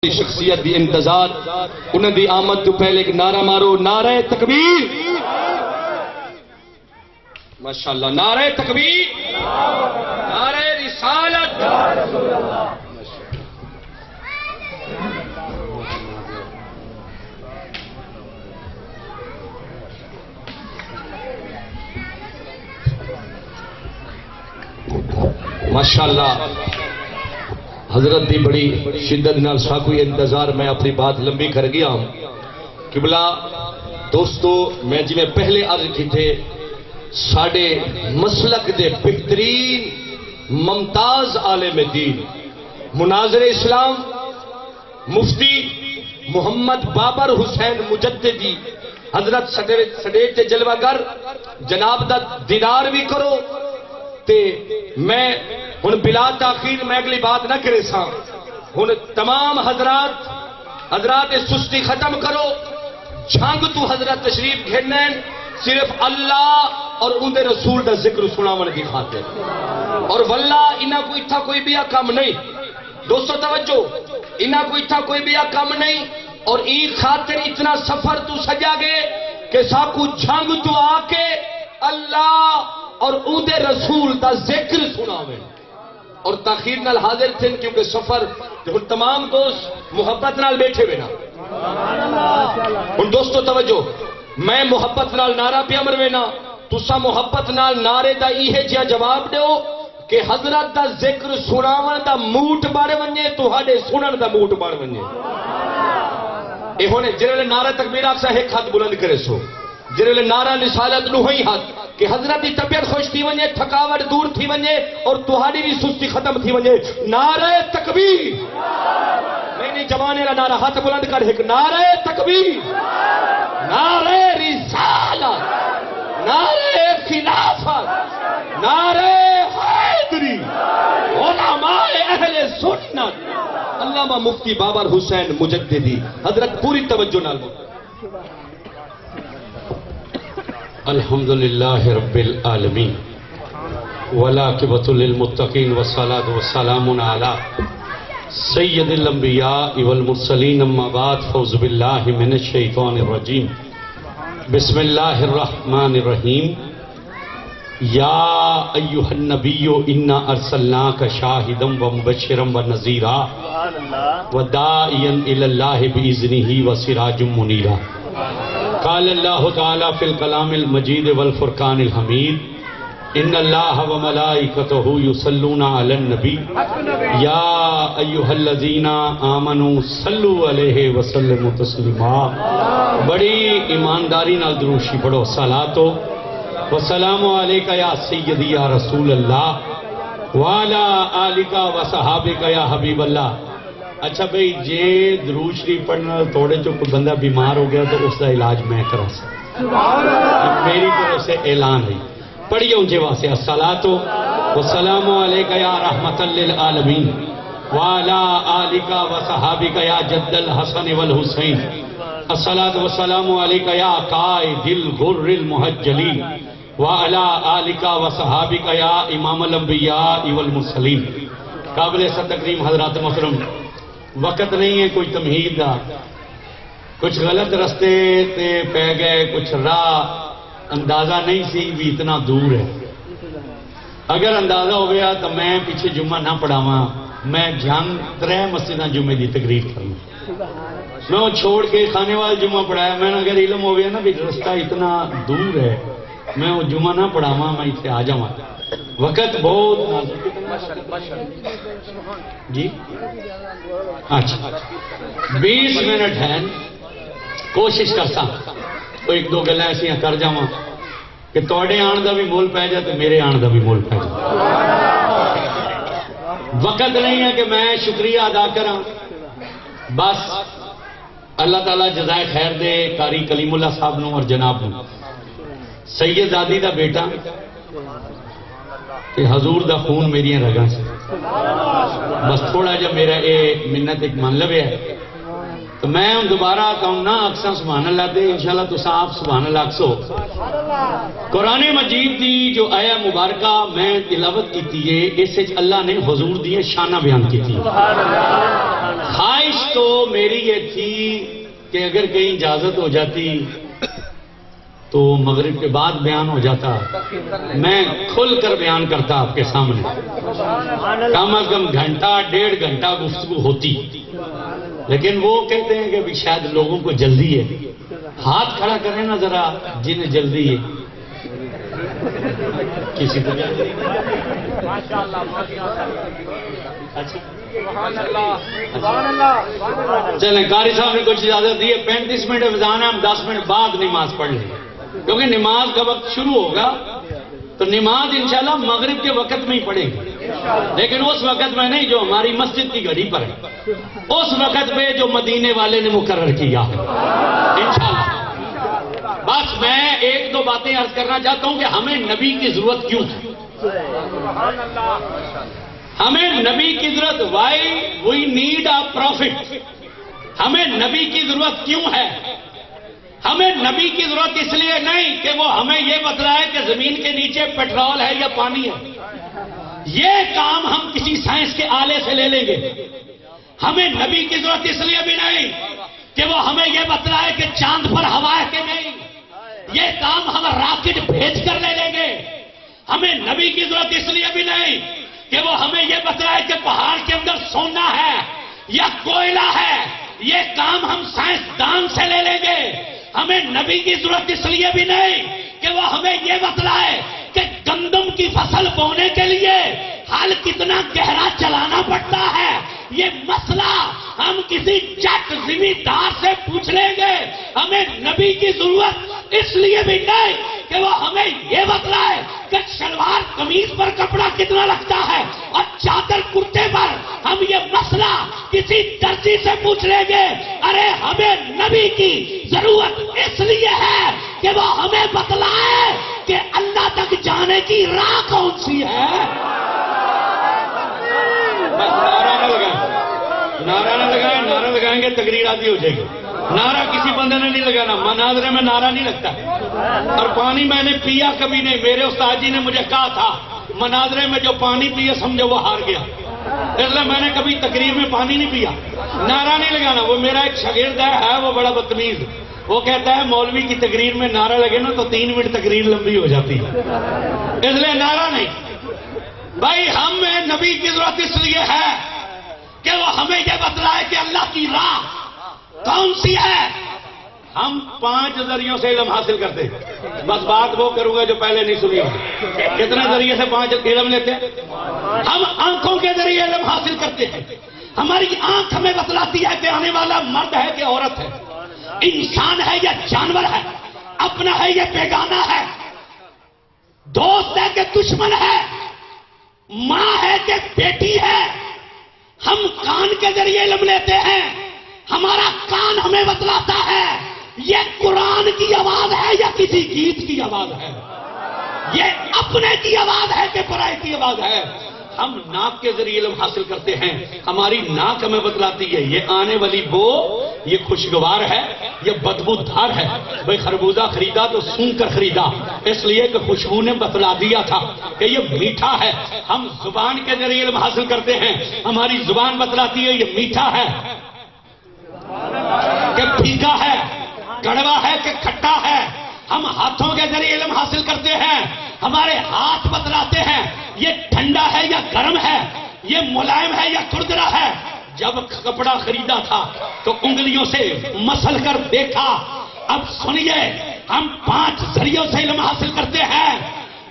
شخصیت دی انتظار انہوں دی آمد تو پہلے ایک نعرہ مارو، نعرہ تکبیر۔ ماشاءاللہ، نعرہ تکبیر، نعرہ رسالت۔ ماشاءاللہ حضرت دی بڑی شدت نال ساکوئی انتظار، میں اپنی بات لمبی کر گیا ہوں۔ قبلہ دوستو، میں جی میں پہلے عرض کی تھے، ساڑھے مسلک دے بہترین ممتاز عالم دین مناظر اسلام مفتی محمد بابر حسین مجددی حضرت سڈیٹ تے جلوہ گر جناب دا دیدار بھی کرو تے میں ہن بلا تاخیر میں اگلی بات نہ کرے سا، ہن تمام حضرات سستی ختم کرو، جھانگ تو حضرت تشریف گھنیں صرف اللہ اور ان دے رسول دا ذکر سناون دی خاطر، اور واللہ انہاں کو اتھا کوئی بھی کام نہیں۔ دوستو توجہ، انہاں کو اتھا کوئی بھی کام نہیں، اور ای خاطر اتنا سفر تو سجا گئے کہ ساکو جھانگ تو آ کے اللہ اور اون دے رسول دا ذکر سناویں، اور تاخیر نال حاضر تھے کیونکہ سفر تمام دوست محبت نال بیٹھے ہوئے نا۔ ان دوستو توجہ، میں محبت نال نعرہ پہ امر وینا، تسا محبت نال نعرے دا ایہے جہا جواب دیو کہ حضرت دا ذکر سناون دا موٹ بڑھ ونجے، تہاڈے سنن دا موٹ بڑھ ونجے۔ اے ہونے جنہوں نعرہ تکبیر آکسا ایک ہاتھ بلند کرے سو، جنہوں نعرہ رسالت نو ہی ہاتھ کہ حضرت دی طبیعت خوش تھی ونجے، تھکاوٹ دور تھی ونجے، اور تہاڈی بھی سستی ختم تھی ونجے۔ نعرہ تکبیر، نہیں جوانے کا نعرہ ہاتھ بلند کر، ایک نعرہ تکبیر، نعرہ رسالت، نعرہ خلافت، نعرہ حیدری، علماء اہل سنت علامہ مفتی بابر حسین مجددی حضرت پوری توجہ نال۔ الحمدللہ رب العالمین والعاقبۃ للمتقین والصلاۃ والسلام علی سید الانبیاء والمرسلین، اما بعد، فاعوذ باللہ من الشیطان الرجیم، بسم اللہ الرحمن الرحیم۔ یا ایہا النبی انا ارسلناک شاہدا ومبشرا ونذیرا وداعیا الی اللہ باذنہ وسراجا منیرا۔ قال اللہ تعالی فی الکلام المجید والفرقان الحمید، ان اللہ وملائکتہ یصلون علی النبی یا ایہا الذین آمنوا صلوا علیہ وسلموا تسلیما۔ بڑی ایمانداری نال دروشی پڑھو، صلاۃ والسلام علیک یا سیدی یا رسول اللہ وعلی آلک وصحابک یا حبیب اللہ۔ اچھا بھئی، جے درود شریف پڑھنا توڑے جو کوئی بندہ بیمار ہو گیا تو اس کا علاج میں کرا سکتا، میری طرف سے اعلان ہے، پڑھیے ان واسطے۔ الصلاۃ والسلام علیک یا رحمت للعالمین وعلی آلک وصحابک یا جد الحسن والحسین۔ الصلاۃ والسلام علیک یا قائد الغر المحجلین وعلی آلک وصحابک یا امام الانبیاء والمرسلین۔ قابل تکریم حضرات محترم، وقت نہیں ہے کوئی تمہید دا، کچھ غلط رستے تے پہ گئے، کچھ راہ اندازہ نہیں سی بھی اتنا دور ہے۔ اگر اندازہ ہو گیا تو میں پیچھے جمعہ نہ پڑھاواں، میں جان 3 مسجداں جمعے دی تقریر کروں، میں وہ چھوڑ کے خانے والے جمعہ پڑھایا۔ میں اگر علم ہو گیا نا بھی رستہ اتنا دور ہے، میں وہ جمعہ نہ پڑھاواں، میں اتنے آ جاواں۔ وقت بہت جی اچھا 20 منٹ ہے، کوشش کرتا تو 1-2 گلیں ایسا کر جاواں کہ توڑے آن دا بھی مول پہ جائے تو میرے آن دا بھی مول پہ جائے۔ وقت نہیں ہے کہ میں شکریہ ادا کراں، بس اللہ تعالیٰ جزائے خیر دے قاری کلیم اللہ صاحب نو اور جناب نو، سید زادی دا بیٹا کہ حضور دا خون میری رگاں سے، بس تھوڑا جا میرا اے منت ایک مان لوے ہے تو میں دوبارہ کہوں نا اکساں سبحان اللہ دے، انشاءاللہ تو آپ سبحان اللہ اکسو۔ قرآن مجید دی جو آیا مبارکہ میں تلاوت کی ہے، اس اللہ نے حضور دی شانہ بیان کی تھی۔ خواہش تو میری یہ تھی کہ اگر کہیں اجازت ہو جاتی تو مغرب کے بعد بیان ہو جاتا، میں کھل کر بیان کرتا آپ کے سامنے، کم از کم گھنٹہ 1.5 گھنٹہ گفتگو ہوتی، لیکن وہ کہتے ہیں کہ ابھی شاید لوگوں کو جلدی ہے۔ ہاتھ کھڑا کریں نا ذرا جنہیں جلدی ہے، کسی کو جلدی؟ چلیں قاری صاحب نے کچھ اجازت دی ہے، 35 منٹ اذان ہے، ہم 10 منٹ بعد نماز پڑھ لیں، کیونکہ نماز کا وقت شروع ہوگا تو نماز انشاءاللہ مغرب کے وقت میں ہی پڑھیں گے، لیکن اس وقت میں نہیں جو ہماری مسجد کی گھڑی پر ہے، اس وقت پہ جو مدینے والے نے مقرر کیا انشاءاللہ۔ بس میں 1-2 باتیں عرض کرنا چاہتا ہوں کہ ہمیں نبی کی ضرورت کیوں ہے، ہمیں نبی کی ضرورت، why we need a prophet, ہمیں نبی کی ضرورت کیوں ہے؟ ہمیں نبی کی ضرورت اس لیے نہیں کہ وہ ہمیں یہ بتلائے کہ زمین کے نیچے پیٹرول ہے یا پانی ہے، یہ کام ہم کسی سائنس کے آلے سے لے لیں گے۔ ہمیں نبی کی ضرورت اس لیے بھی نہیں کہ وہ ہمیں یہ بتلائے کہ چاند پر ہوا ہے کہ نہیں، یہ کام ہم راکٹ بھیج کر لے لیں گے۔ ہمیں نبی کی ضرورت اس لیے بھی نہیں کہ وہ ہمیں یہ بتلائے کہ پہاڑ کے اندر سونا ہے یا کوئلہ ہے، یہ کام ہم سائنسدان سے لے لیں گے۔ ہمیں نبی کی ضرورت اس لیے بھی نہیں کہ وہ ہمیں یہ بتلائے کہ گندم کی فصل بونے کے لیے ہل کتنا گہرا چلانا پڑتا ہے، یہ مسئلہ ہم کسی جٹ زمیندار سے پوچھ لیں گے۔ ہمیں نبی کی ضرورت اس لیے بھی نہیں کہ وہ ہمیں یہ بتلائے کہ شلوار قمیض پر کپڑا کتنا لگتا ہے اور چادر کرتے پر ہم یہ مسئلہ کسی درزی سے پوچھ لیں گے۔ ارے ہمیں نبی کی ضرورت اس لیے ہے کہ وہ ہمیں بتلائے کہ اللہ تک جانے کی راہ کون سی ہے۔ بس نعرہ نہ لگائیں، نعرہ لگائیں گے تقریر آدھی ہو جائے گی۔ نعرہ کسی بندے نے نہیں لگانا، مناظرے میں نعرہ نہیں لگتا، اور پانی میں نے پیا کبھی نہیں۔ میرے استاد جی نے مجھے کہا تھا مناظرے میں جو پانی پیے سمجھو وہ ہار گیا، اس لیے میں نے کبھی تقریر میں پانی نہیں پیا۔ نعرہ نہیں لگانا، وہ میرا ایک شاگرد ہے وہ بڑا بدتمیز، وہ کہتا ہے مولوی کی تقریر میں نعرہ لگے نا تو 3 منٹ تقریر لمبی ہو جاتی ہے، اس لیے نعرہ نہیں۔ بھائی ہمیں نبی کی ضرورت اس لیے ہے کہ وہ ہمیں یہ بتلائے کہ اللہ کی راہ کون سی ہے۔ ہم 5 ذریعوں سے علم حاصل کرتے ہیں، بس بات وہ کروں گا جو پہلے نہیں سنی ہوگی۔ کتنے ذریعے سے 5 علم لیتے ہیں؟ ہم آنکھوں کے ذریعے علم حاصل کرتے ہیں، ہماری آنکھ ہمیں بتلاتی ہے کہ آنے والا مرد ہے کہ عورت ہے، انسان ہے یا جانور ہے، اپنا ہے یا بیگانہ ہے، دوست ہے کہ دشمن ہے، ماں ہے کہ بیٹی ہے۔ ہم کان کے ذریعے علم لیتے ہیں، ہمارا کان ہمیں بتلاتا ہے یہ قرآن کی آواز ہے یا کسی گیت کی آواز ہے، یہ اپنے کی آواز ہے کہ پرائے کی آواز ہے۔ ہم ناک کے ذریعے علم حاصل کرتے ہیں، ہماری ناک ہمیں بتلاتی ہے یہ آنے والی بو یہ خوشگوار ہے یہ بدبودار ہے۔ بھئی خربوزہ خریدا تو سون کر خریدا، اس لیے کہ خوشبو نے بتلا دیا تھا کہ یہ میٹھا ہے۔ ہم زبان کے ذریعے علم حاصل کرتے ہیں، ہماری زبان بتلاتی ہے یہ میٹھا ہے کہ پھیکا ہے، کڑوا ہے کہ کھٹا ہے۔ ہم ہاتھوں کے ذریعے علم حاصل کرتے ہیں، ہمارے ہاتھ بتلاتے ہیں یہ ٹھنڈا ہے یا گرم ہے، یہ ملائم ہے یا کھردرا ہے۔ جب کپڑا خریدا تھا تو انگلیوں سے مسل کر دیکھا۔ اب سنیے ہم 5 ذریعوں سے علم حاصل کرتے ہیں،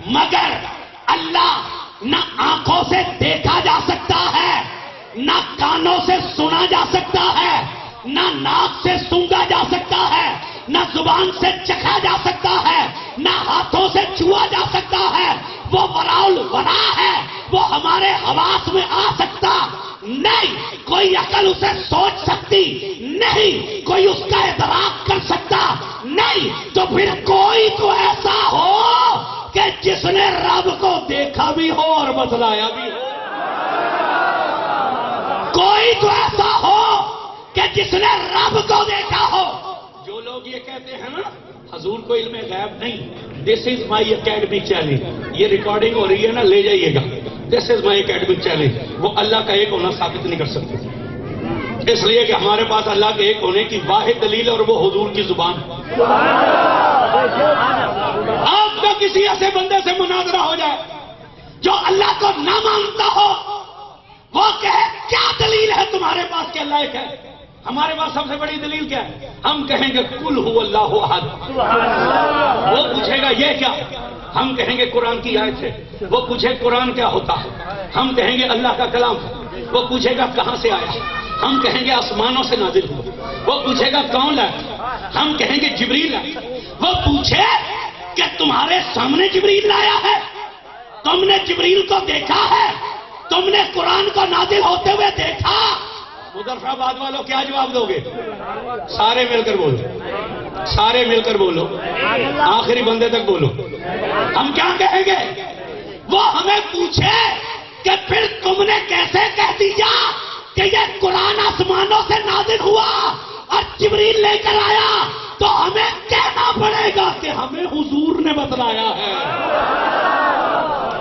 مگر اللہ نہ آنکھوں سے دیکھا جا سکتا ہے، نہ کانوں سے سنا جا سکتا ہے، نہ ناک سے سونگا جا سکتا ہے، نہ زبان سے چکھا جا سکتا ہے، نہ ہاتھوں سے چھوا جا سکتا ہے۔ وہ وراء الورا ہے، وہ ہمارے حواس میں آ سکتا نہیں، کوئی عقل اسے سوچ سکتی نہیں، کوئی اس کا ادراک کر سکتا نہیں، تو پھر کوئی تو ایسا ہو کہ جس نے رب کو دیکھا بھی ہو اور بتلایا بھی ہو، کوئی تو ایسا ہو کہ جس نے رب کو دیکھا ہو۔ جو لوگ یہ کہتے ہیں نا حضور کو علم غیب نہیں، دس از مائی اکیڈمک چیلنج، یہ ریکارڈنگ ہو رہی ہے نا لے جائیے گا، دس از مائی اکیڈمک چیلنج، وہ اللہ کا ایک ہونا ثابت نہیں کر سکتے۔ اس لیے کہ ہمارے پاس اللہ کے ایک ہونے کی واحد دلیل اور وہ حضور کی زبان. آپ کا کسی ایسے بندے سے مناظرہ ہو جائے جو اللہ کو نہ مانتا ہو، وہ کہے کیا دلیل ہے تمہارے پاس کہ اللہ ایک ہے؟ ہمارے پاس سب سے بڑی دلیل کیا ہے؟ ہم کہیں گے قل هو اللہ احد. وہ پوچھے گا یہ کیا؟ ہم کہیں گے قرآن کی آیت ہے. وہ پوچھے قرآن کیا ہوتا ہے؟ ہم کہیں گے اللہ کا کلام. وہ پوچھے گا کہاں سے آیا؟ ہم کہیں گے آسمانوں سے نازل ہوا. وہ پوچھے گا کون ہے؟ ہم کہیں گے جبریل ہے. وہ پوچھے کہ تمہارے سامنے جبریل لایا ہے؟ تم نے جبریل کو دیکھا ہے؟ تم نے قرآن کو نازل ہوتے ہوئے دیکھا؟ مظفرآباد والوں کیا جواب دو گے؟ سارے مل کر بولو، سارے مل کر بولو، آخری بندے تک بولو. ہم کیا کہیں گے؟ وہ ہمیں پوچھے کہ پھر تم نے کیسے کہہ دیا کہ یہ قرآن آسمانوں سے نازل ہوا اور جبریل لے کر آیا، تو ہمیں کہنا پڑے گا کہ ہمیں حضور نے بتلایا ہے.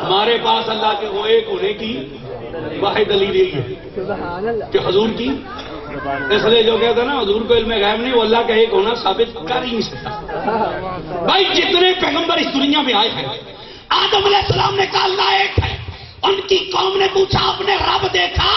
ہمارے پاس اللہ کے وہ ایک ہونے کی واحد دلیل یہی ہے کہ حضور کی. اس لیے جو کہتا ہے نا حضور کو علم غیب نہیں، وہ اللہ کا ایک ہونا ثابت کر ہی نہیں سکتا. بھائی جتنے پیغمبر اس دنیا میں آئے ہیں، آدم علیہ السلام نے کہا اللہ ایک ہے. ان کی قوم نے پوچھا آپ نے رب دیکھا؟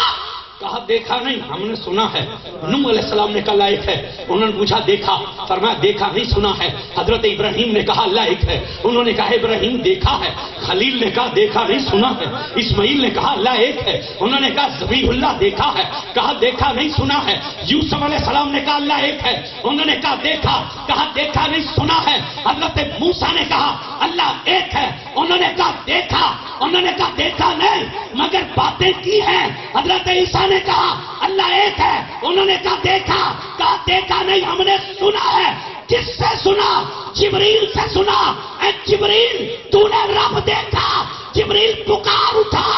کہا دیکھا نہیں، ہم نے سنا ہے. نوح علیہ السلام نے کہا اللہ ایک ہے. انہوں نے پوچھا دیکھا؟ فرمایا دیکھا نہیں سنا ہے. حضرت ابراہیم نے کہا اللہ ایک ہے. انہوں نے کہا ابراہیم دیکھا ہے. خلیل نے کہا دیکھا نہیں سنا ہے. اسماعیل نے کہا اللہ ایک ہے. انہوں نے کہا ذبیح اللہ دیکھا ہے. کہا دیکھا نہیں سنا ہے. یوسف علیہ السلام نے کہا اللہ ایک ہے. انہوں نے کہا دیکھا؟ کہا دیکھا نہیں سنا ہے. حضرت موسیٰ نے کہا اللہ ایک ہے. انہوں نے کہا دیکھا؟ انہوں نے کہا دیکھا نہیں مگر باتیں کی ہیں. حضرت عیسیٰ نے کہا اللہ ایک ہے. انہوں نے کہا دیکھا؟ کہا دیکھا نہیں ہم نے سنا ہے. کس سے سنا؟ جبریل سے سنا. اے جبریل تو نے رب دیکھا؟ جبریل پکار اٹھا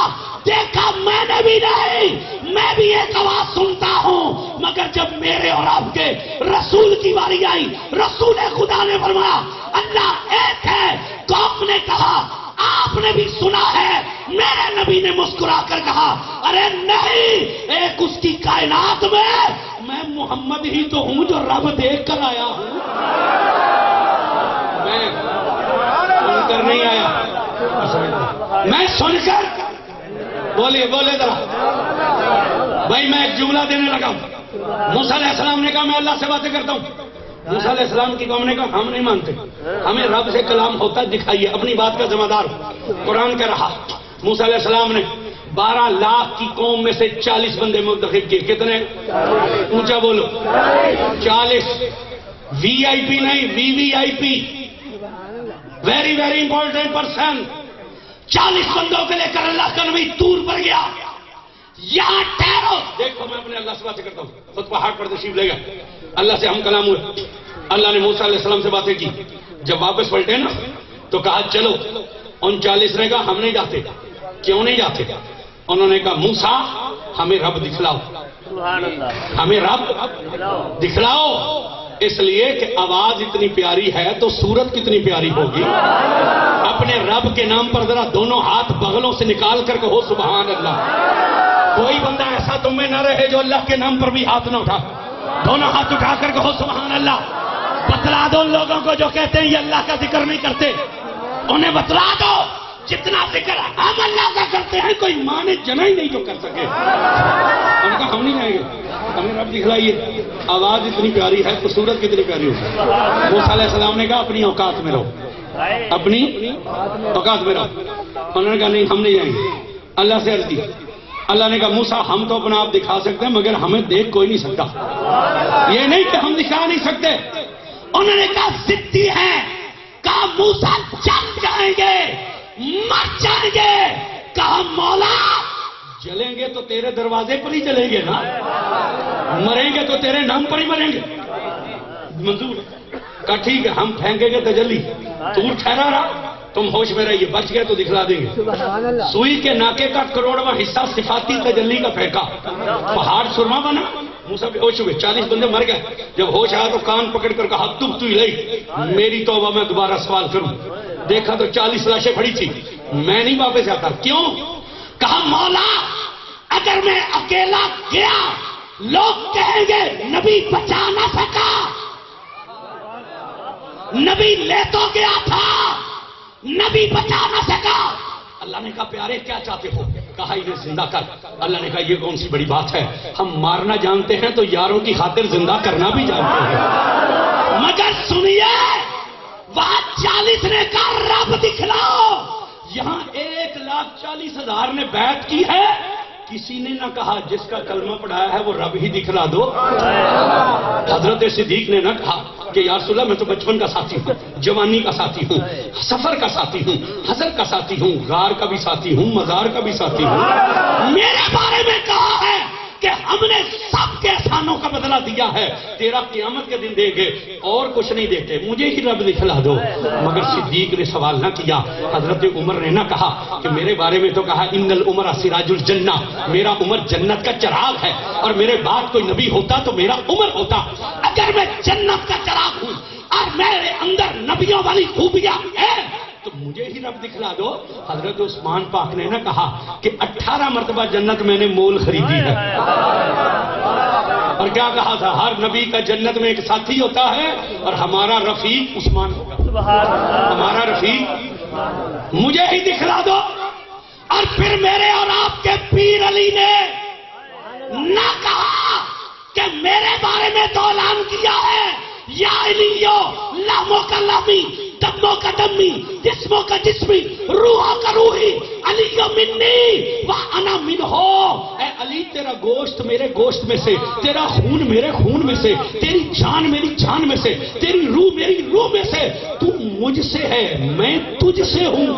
دیکھا میں نے بھی نہیں، میں بھی ایک آواز سنتا ہوں. مگر جب میرے اور آپ کے رسول کی باری آئی، رسول خدا نے فرمایا اللہ ایک ہے. قوم نے کہا آپ نے بھی سنا ہے. میرے نبی نے مسکرا کر کہا ارے نہیں، ایک اس کی کائنات میں محمد ہی تو ہوں جو رب دیکھ کر آیا ہوں. میں سن کر نہیں آیا، میں سن کر. بولے ذرا بھائی. میں ایک جملہ دینے لگا. موسیٰ علیہ السلام نے کہا میں اللہ سے باتیں کرتا ہوں. موسیٰ علیہ السلام کی قوم نے کہا ہم نہیں مانتے، ہمیں رب سے کلام ہوتا دکھائیے. اپنی بات کا ذمہ دار قرآن کہہ رہا. موسیٰ علیہ السلام نے 12 لاکھ کی قوم میں سے 40 بندے منتخب کیے. کتنے؟ اونچا بولو. 40. وی آئی پی نہیں، وی آئی پی، ویری ویری امپورٹنٹ پرسن. 40 بندوں کے لے کر اللہ کا نبی دور پر گیا. یہاں ٹھہرو. دیکھو میں اپنے اللہ سے باتیں کرتا ہوں. خود پہاڑ پر تشریف لے گئے. اللہ سے ہم کلام ہوئے. اللہ نے موسیٰ علیہ السلام سے باتیں کی. جب واپس پلٹے نا تو کہا چلو. ان 40 نے کہا ہم نہیں جاتے. کیوں نہیں جاتے؟ انہوں نے کہا موسیٰ ہمیں رب دکھلاؤ، ہمیں رب دکھلاؤ. اس لیے کہ آواز اتنی پیاری ہے تو صورت کتنی پیاری ہوگی. اپنے رب کے نام پر ذرا دونوں ہاتھ بغلوں سے نکال کر کہو سبحان اللہ. کوئی بندہ ایسا تم میں نہ رہے جو اللہ کے نام پر بھی ہاتھ نہ اٹھا. دونوں ہاتھ اٹھا کر کہو سبحان اللہ. بتلا دو ان لوگوں کو جو کہتے ہیں یہ اللہ کا ذکر نہیں کرتے، انہیں بتلا دو جتنا ذکر ہم اللہ کا کرتے ہیں کوئی ماں نے جنا ہی نہیں جو کر سکے. ان کا ہم نہیں جائیں گے. ہمیں رب دکھلائیے. آواز اتنی پیاری ہے تو صورت کتنی پیاری ہوگی. موسیٰ علیہ السلام نے کہا اپنی اوقات میں رہو، اپنی اوقات میں رہو. انہوں نے کہا نہیں ہم نہیں جائیں گے. اللہ سے عرض کی. اللہ نے کہا موسیٰ ہم تو اپنا آپ دکھا سکتے ہیں مگر ہمیں دیکھ کوئی نہیں سکتا. یہ نہیں کہ ہم دکھا نہیں سکتے. انہوں نے کہا ضدی ہے. کہا موسیٰ جل جائیں گے، مر جائیں گے. کہا مولا جلیں گے تو تیرے دروازے پر ہی جلیں گے نا، مریں گے تو تیرے نام پر ہی مریں گے. منظور. کہا ٹھیک ہے ہم پھینکیں گے تجلی، تو ٹھہرا رہا، تم ہوش میں رہیے، بچ گئے تو دکھلا دیں گے. سوئی کے ناکے کا کروڑواں حصہ صفاتی تجلی کا پھینکا، پہاڑ سرما بنا. موسیٰ بے ہوش ہوئے. 40 بندے مر گئے. جب ہوش آیا تو کان پکڑ کر کہا تب تو لئی میری توبہ میں دوبارہ سوال کروں. دیکھا تو 40 لاشیں پڑی تھی. میں نہیں واپس آتا. کیوں؟ کہا مولا اگر میں اکیلا گیا لوگ کہیں گے نبی بچا نہ سکا، نبی لے تو گیا تھا، نبی بچا نہ سکا۔ اللہ نے کہا پیارے کیا چاہتے ہو؟ کہا انہیں زندہ کر۔ اللہ نے کہا یہ کون سی بڑی بات ہے، ہم مارنا جانتے ہیں تو یاروں کی خاطر زندہ کرنا بھی جانتے ہیں۔ مگر سنیے، وہاں 40 نے کہا رب دکھلاؤ، یہاں 1,40,000 نے بیعت کی ہے، کسی نے نہ کہا جس کا کلمہ پڑھایا ہے وہ رب ہی دکھلا دو۔ حضرت صدیق نے نہ کہا کہ یا رسول اللہ میں تو بچپن کا ساتھی ہوں، جوانی کا ساتھی ہوں، سفر کا ساتھی ہوں، حضر کا ساتھی ہوں، غار کا بھی ساتھی ہوں، مزار کا بھی ساتھی ہوں۔ میرے بارے میں کہا ہے کہ ہم نے سب کے احسانوں کا بدلہ دیا ہے، تیرا قیامت کے دن دیں گے، اور کچھ نہیں دیتے، مجھے ہی رب دکھلا دو۔ مگر صدیق نے سوال نہ کیا۔ حضرت عمر نے نہ کہا کہ میرے بارے میں تو کہا ان العمر سراج الجنہ، میرا عمر جنت کا چراغ ہے، اور میرے بعد کوئی نبی ہوتا تو میرا عمر ہوتا۔ اگر میں جنت کا چراغ ہوں اور میرے اندر نبیوں والی خوبیاں ہیں تو مجھے ہی رب دکھلا دو۔ حضرت عثمان پاک نے نہ کہا کہ 18 مرتبہ جنت میں نے مول خریدی ہے، اور کیا کہا تھا ہر نبی کا جنت میں ایک ساتھی ہوتا ہے، اور ہمارا رفیق عثمان ہوگا، ہمارا رفیق مجھے ہی دکھلا دو۔ اور پھر میرے اور آپ کے پیر علی نے نہ کہا کہ میرے بارے میں تو اعلان کیا ہے یا علیو لاموں کا لامی، دموں کا دمی، جسموں کا جسمی، روحوں کا روحی، علی منی وانا منہو۔ اے علی تیرا گوشت میرے گوشت میں سے، تیرا خون میرے خون میں سے، تیری جان میری جان میں سے، تیری روح میری روح میں سے، تو مجھ سے ہے میں تجھ سے ہوں۔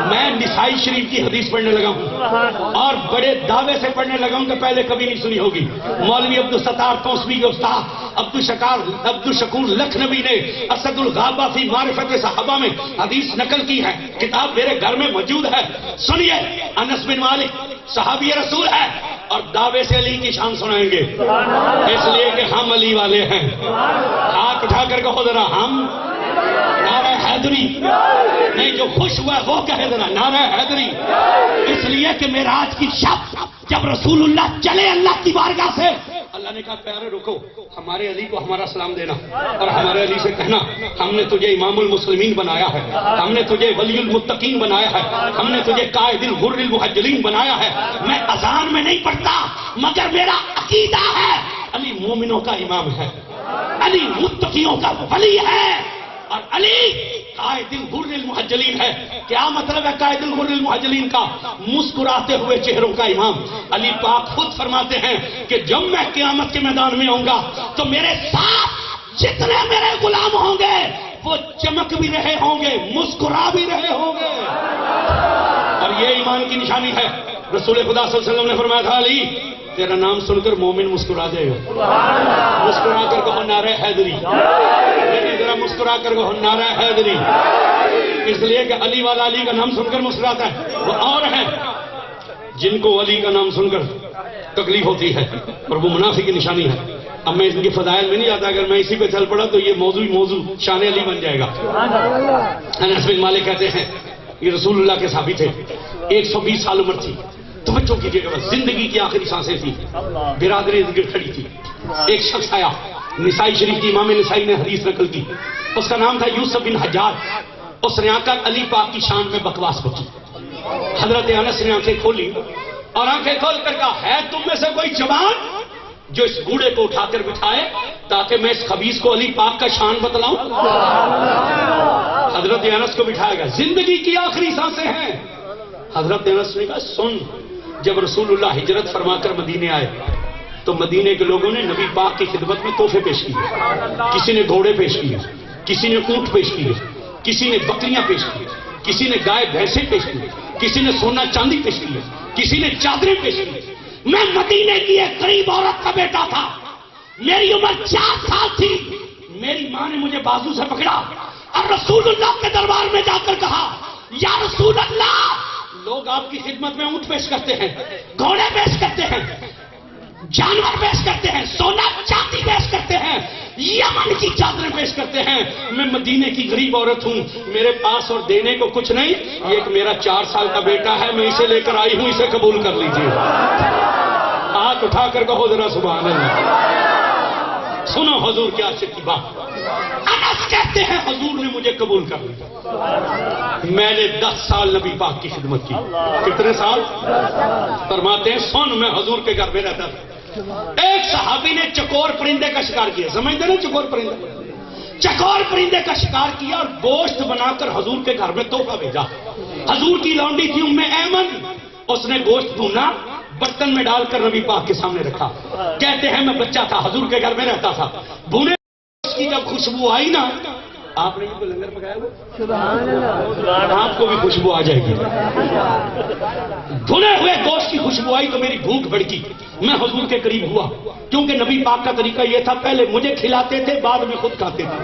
میں نسائی شریف کی حدیث پڑھنے لگا ہوں، اور بڑے دعوے سے پڑھنے لگا ہوں کہ پہلے کبھی نہیں سنی ہوگی۔ مولوی عبدالستار توسوی کے استاد عبدالشکور لکھنوی نے اسد الغابہ فی معرفت صحابہ میں حدیث نقل کی ہے، کتاب میرے گھر میں موجود ہے۔ سنیے، انس بن مالک صحابی رسول ہے، اور دعوے سے علی کی شان سنائیں گے، اس لیے کہ ہم علی والے ہیں۔ ہاتھ اٹھا کر کہو ذرا ہم نعرہ حیدری، نہیں جو خوش ہوا ہے وہ کہے ذرا نعرہ حیدری۔ اس لیے کہ معراج کی شب جب رسول اللہ چلے اللہ کی بارگاہ سے، اللہ نے کہا پیارے رکو، ہمارے علی کو ہمارا سلام دینا، اور ہمارے علی سے کہنا ہم نے تجھے امام المسلمین بنایا ہے، ہم نے تجھے ولی المتقین بنایا ہے، ہم نے تجھے قائد الغر المحجلین بنایا ہے۔ میں اذان میں نہیں پڑھتا، مگر میرا عقیدہ ہے علی مومنوں کا امام ہے، علی متقیوں کا ولی ہے، اور علی قائد الغر المحجلین ہے۔ کیا مطلب ہے قائد الغر المحجلین کا؟ مسکراتے ہوئے چہروں کا امام۔ علی پاک خود فرماتے ہیں کہ جب میں قیامت کے میدان میں آؤں گا تو میرے ساتھ جتنے میرے غلام ہوں گے وہ چمک بھی رہے ہوں گے، مسکرا بھی رہے ہوں گے، اور یہ ایمان کی نشانی ہے۔ رسول خدا صلی اللہ علیہ وسلم نے فرمایا تھا علی تیرا نام سن کر مومن مسکرا دے گا، مسکرا کر کہو نعرہ حیدری، ذرا مسکرا کر کہو نعرہ حیدری، اس لیے کہ علی والا علی کا نام سن کر مسکراتا ہے۔ وہ اور ہیں جن کو علی کا نام سن کر تکلیف ہوتی ہے، اور وہ منافق کی نشانی ہے۔ اب میں ان کی فضائل میں نہیں جاتا، اگر میں اسی پہ چل پڑا تو یہ موضوع شان علی بن جائے گا۔ انس بن مالک کہتے ہیں یہ رسول اللہ کے صحابی تھے، 120 سال عمر تھی، توجہ کیجیے گا، زندگی کی آخری سانسیں تھی، برادری ذکر کھڑی تھی۔ ایک شخص آیا، نسائی شریف کی امام نسائی نے حدیث نقل کی، اس کا نام تھا یوسف بن حجاج۔ اس نے آ کر علی پاک کی شان میں بکواس بکی۔ حضرت انس نے آنکھیں کھولی اور آنکھیں کھول کر کہا ہے تم میں سے کوئی جوان جو اس بوڑھے کو اٹھا کر بٹھائے تاکہ میں اس خبیث کو علی پاک کا شان بتلاؤں؟ حضرت انس کو بٹھایا گیا، زندگی کی آخری سانسیں ہیں۔ حضرت انس نے کہا سن، جب رسول اللہ ہجرت فرما کر مدینے آئے تو مدینے کے لوگوں نے نبی پاک کی خدمت میں تحفے پیش کیے، کسی نے گھوڑے پیش کیے، کسی نے اونٹ پیش کیے، کسی نے بکریاں پیش کی، کسی نے گائے بھینسیں پیش کی، کسی نے سونا چاندی پیش کی، کسی نے چادریں پیش کی۔ میں مدینے کی ایک غریب عورت کا بیٹا تھا، میری عمر 4 سال تھی، میری ماں نے مجھے بازو سے پکڑا اور رسول اللہ کے دربار میں جا کر کہا یا رسول اللہ، لوگ آپ کی خدمت میں اونٹ پیش کرتے ہیں، گھوڑے پیش کرتے ہیں، جانور پیش کرتے ہیں، سونا چاندی پیش کرتے ہیں، یمن کی چادریں پیش کرتے ہیں، میں مدینے کی غریب عورت ہوں، میرے پاس اور دینے کو کچھ نہیں، یہ ایک میرا 4 سال کا بیٹا ہے، میں اسے لے کر آئی ہوں، اسے قبول کر لیجیے۔ ہاتھ اٹھا کر کہو ذرا سبحان اللہ۔ سنو حضور کے عاشق کی بات۔ انس کہتے ہیں حضور نے مجھے قبول کر لیا، میں نے 10 سال نبی پاک کی خدمت کی۔ کتنے سال؟ فرماتے ہیں سن میں حضور کے گھر میں رہتا تھا، ایک صحابی نے چکور پرندے کا شکار کیا، سمجھتے نا چکور پرندے؟ چکور پرندے کا شکار کیا اور گوشت بنا کر حضور کے گھر میں تحفہ بھیجا۔ حضور کی لونڈی تھی ام ایمن، اس نے گوشت بھونا برتن میں ڈال کر نبی پاک کے سامنے رکھا۔ کہتے ہیں میں بچہ تھا، حضور کے گھر میں رہتا تھا، بھونے گوشت کی جب خوشبو آئی نا، آپ نے بھی تو لنگر پکایا ہوا، سبحان اللہ، آپ کو بھی خوشبو آ جائے گی۔ بھنے ہوئے گوشت کی خوشبو آئی تو میری بھوک بڑکی، میں حضور کے قریب ہوا، کیونکہ نبی پاک کا طریقہ یہ تھا پہلے مجھے کھلاتے تھے بعد میں خود کھاتے تھے،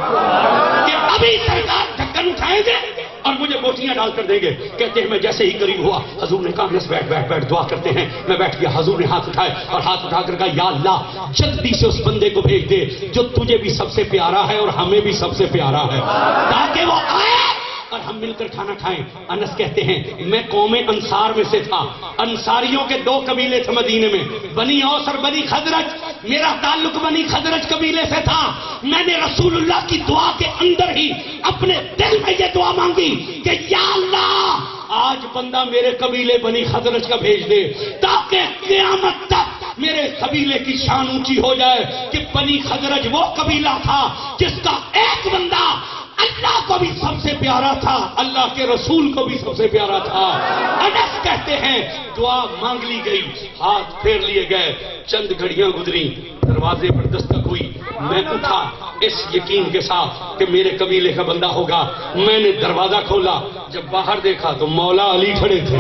کہ ابھی سرکار ڈھکن اٹھائیں گے اور مجھے بوٹیاں ڈال کر دیں گے۔ کہتے ہیں میں جیسے ہی قریب ہوا حضور نے کہا انس بیٹھ بیٹھ بیٹھ دعا کرتے ہیں، میں بیٹھ گیا۔ حضور نے ہاتھ اٹھائے اور ہاتھ اٹھا کر کہا یا اللہ جلدی سے اس بندے کو بھیج دے جو تجھے بھی سب سے پیارا ہے اور ہمیں بھی سب سے پیارا ہے، تاکہ وہ آئے اور ہم مل کر کھانا کھائیں۔ انس کہتے ہیں میں قوم انصار میں سے تھا، انصاریوں کے 2 قبیلے تھے مدینے میں، بنی اوس اور بنی خزرج، میرا تعلق بنی خزرج قبیلے سے تھا۔ میں نے رسول اللہ کی دعا کے اندر ہی اپنے دل میں یہ دعا مانگی کہ یا اللہ آج بندہ میرے قبیلے بنی خزرج کا بھیج دے، تاکہ قیامت تک میرے قبیلے کی شان اونچی ہو جائے کہ بنی خزرج وہ قبیلہ تھا جس کا ایک بندہ اللہ کو بھی سب سے پیارا تھا، اللہ کے رسول کو بھی سب سے پیارا تھا۔ انس کہتے ہیں دعا مانگ لی گئی، ہاتھ پھیر لیے گئے، چند گھڑیاں گزری، دروازے پر دستک ہوئی، میں اٹھا اس یقین کے ساتھ کہ میرے قبیلے کا بندہ ہوگا۔ میں نے دروازہ کھولا، جب باہر دیکھا تو مولا علی کھڑے تھے۔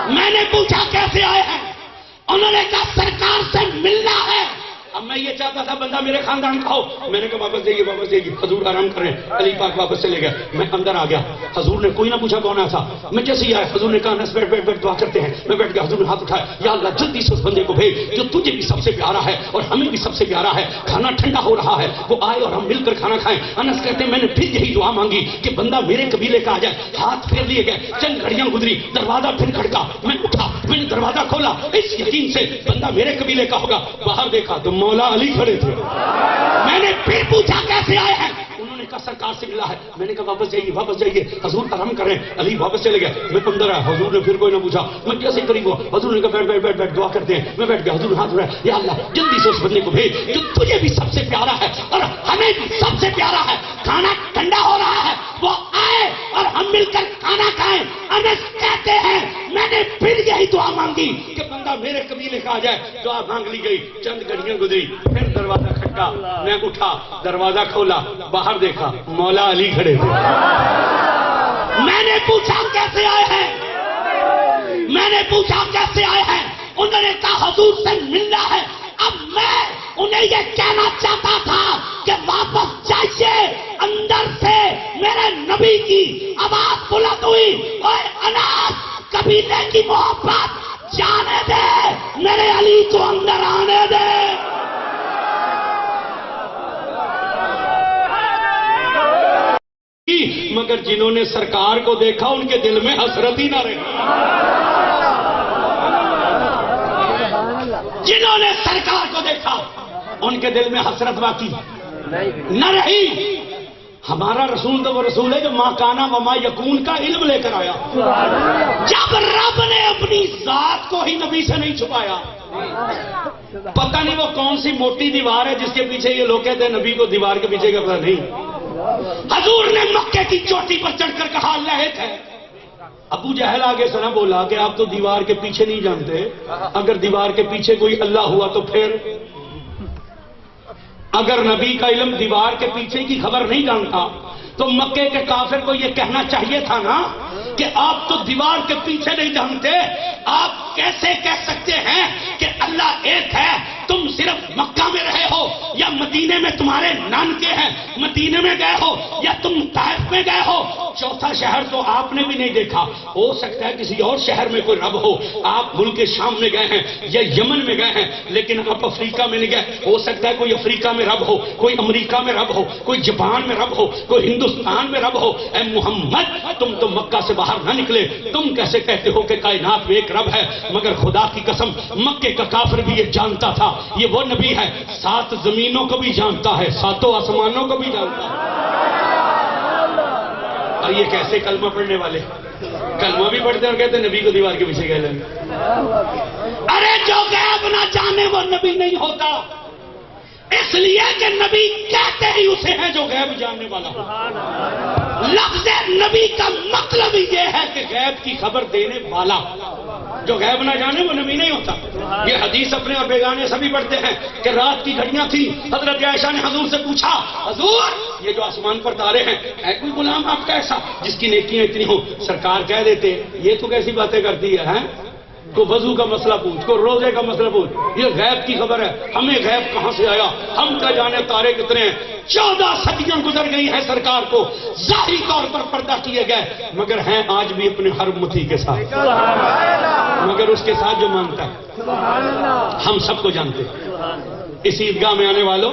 میں نے پوچھا کیسے آئے ہیں؟ انہوں نے کہا سرکار سے ملنا ہے۔ اب میں یہ چاہتا تھا بندہ میرے خاندان کا ہو، میں نے کہا واپس جائیے واپس جائیے، حضور آرام کر رہے ہیں۔ علی پاک واپس چلے گئے، میں اندر آ گیا، حضور نے کوئی نہ پوچھا کون ایسا، میں جیسے ہی آیا حضور نے کہا انس بیٹھ بیٹھ بیٹھ دعا کرتے ہیں، میں بیٹھ گیا۔ حضور نے ہاتھ اٹھایا یا اللہ جلدی سے اس بندے کو بھیج جو تجھے بھی سب سے پیارا ہے اور ہمیں بھی سب سے پیارا ہے، کھانا ٹھنڈا ہو رہا ہے، وہ آئے اور ہم مل کر کھانا کھائیں۔ انس کہتے ہیں میں نے پھر یہی دعا مانگی کہ بندہ میرے قبیلے کا آ جائے، ہاتھ پھیر لیے گئے، چند گھڑیاں گزری، دروازہ پھر کھڑکا، میں اٹھا، میں نے دروازہ کھولا اس یقین سے بندہ میرے قبیلے کا ہوگا۔ باہر دیکھا تو مولا علی کھڑے تھے۔ میں نے پھر پوچھا کیسے آئے ہیں؟ انہوں نے کہا سرکار سے ملا ہے۔ میں نے کہا واپس جائیے واپس جائیے، حضور آرام کریں۔ علی واپس چلے گئے، میں اندر آیا، حضور نے پھر کوئی نہ پوچھا، میں کیسے قریب ہوا، حضور نے کہا بیٹھ بیٹھ بیٹھ بیٹھ دعا کرتے ہیں، میں بیٹھ گیا۔ حضور نے ہاتھ اٹھایا یا اللہ جلدی سے اس بندے کو بھیج جو تجھے بھی سب سے پیارا ہے اور ہمیں بھی سب سے پیارا ہے، کھانا ٹھنڈا ہو رہا ہے، وہ آئے اور ہم مل کر کھانا کھائیں۔ انس کہتے ہیں میں نے پھر یہی دعا مانگی کہ بندہ میرے قبیلے کا آ جائے، دعا مانگ لی گئی، چند گھڑیاں گزری، پھر دروازہ کھٹکا، میں اٹھا، دروازہ کھولا، باہر دیکھا مولا علی کھڑے تھے۔ میں نے پوچھا کیسے آئے ہیں؟ میں نے پوچھا کیسے آئے ہیں؟ انہوں نے کہا حضور سے ملنا ہے۔ اب میں انہیں یہ کہنا چاہتا تھا کہ واپس جائیے، اندر سے میرے نبی کی آواز بلند ہوئی، اے انس قبیلے کی محبت جانے دے، میرے علی کو اندر آنے دے۔ مگر جنہوں نے سرکار کو دیکھا ان کے دل میں حسرت ہی نہ رہی، جنہوں نے سرکار کو دیکھا ان کے دل میں حسرت باقی نہ رہی۔ ہمارا رسول تو وہ رسول ہے جو ما کانا و ما یکون کا علم لے کر آیا۔ جب رب نے اپنی ذات کو ہی نبی سے نہیں چھپایا، پتہ نہیں وہ کون سی موٹی دیوار ہے جس کے پیچھے یہ لوگ کہتے ہیں نبی کو دیوار کے پیچھے کا پتہ نہیں۔ حضور نے مکے کی چوٹی پر چڑھ کر کہا اللہ ایک ہے۔ ابو جہل آگے سنا بولا کہ آپ تو دیوار کے پیچھے نہیں جانتے، اگر دیوار کے پیچھے کوئی اللہ ہوا تو پھر اگر نبی کا علم دیوار کے پیچھے کی خبر نہیں جانتا تو مکے کے کافر کو یہ کہنا چاہیے تھا نا کہ آپ تو دیوار کے پیچھے نہیں جانتے، آپ کیسے کہہ سکتے ہیں کہ اللہ ایک ہے؟ تم صرف مکہ میں رہے ہو یا مدینہ مدینے میں تمہارے نانکے ہیں، مدینے میں گئے ہو یا تم طائف میں گئے ہو، چوتھا شہر تو آپ نے بھی نہیں دیکھا، ہو سکتا ہے کسی اور شہر میں کوئی رب ہو، آپ ملک شام میں گئے ہیں یا یمن میں گئے ہیں لیکن آپ افریقہ میں نہیں گئے، ہو سکتا ہے کوئی افریقہ میں رب ہو، کوئی امریکہ میں رب ہو، کوئی جاپان میں رب ہو، کوئی ہندوستان میں رب ہو۔ اے محمد تم تو مکہ سے باہر نہ نکلے، تم کیسے کہتے ہو کہ کائنات میں ایک رب ہے؟ مگر خدا کی قسم مکے کا کافر بھی یہ جانتا تھا یہ وہ نبی ہے 7 زمینوں کو بھی جانتا ہے، 7 آسمانوں کو بھی جانتا ہے۔ اور یہ کیسے کلمہ پڑھنے والے کلمہ بھی پڑھتے اور کہتے ہیں نبی کو دیوار کے پیچھے گئے لیں۔ ارے جو غیب نہ جانے وہ نبی نہیں ہوتا، اس لیے کہ نبی کہتے ہی اسے ہیں جو غیب جاننے والا ہو۔ لفظ نبی کا مطلب ہی یہ ہے کہ غیب کی خبر دینے والا، جو غیب نہ جانے وہ نبی نہیں ہوتا۔ یہ حدیث اپنے اور بیگانے سبھی پڑھتے ہیں کہ رات کی گھڑیاں تھی، حضرت عائشہ نے حضور سے پوچھا حضور یہ جو آسمان پر تارے ہیں ہے کوئی غلام آپ کا ایسا جس کی نیکیاں اتنی ہوں؟ سرکار کہہ دیتے یہ تو کیسی باتیں کرتی ہے، کو وضو کا مسئلہ پوچھ، کو روزے کا مسئلہ پوچھ، یہ غیب کی خبر ہے، ہمیں غیب کہاں سے آیا، ہم کیا جانے تارے کتنے ہیں۔ 14 صدیاں گزر گئی ہیں، سرکار کو ظاہری طور پر پردہ کیے گئے مگر ہیں آج بھی اپنے ہر امتی کے ساتھ، مگر اس کے ساتھ جو مانتا ہے ہم سب کو جانتے ہیں۔ اس عیدگاہ میں آنے والوں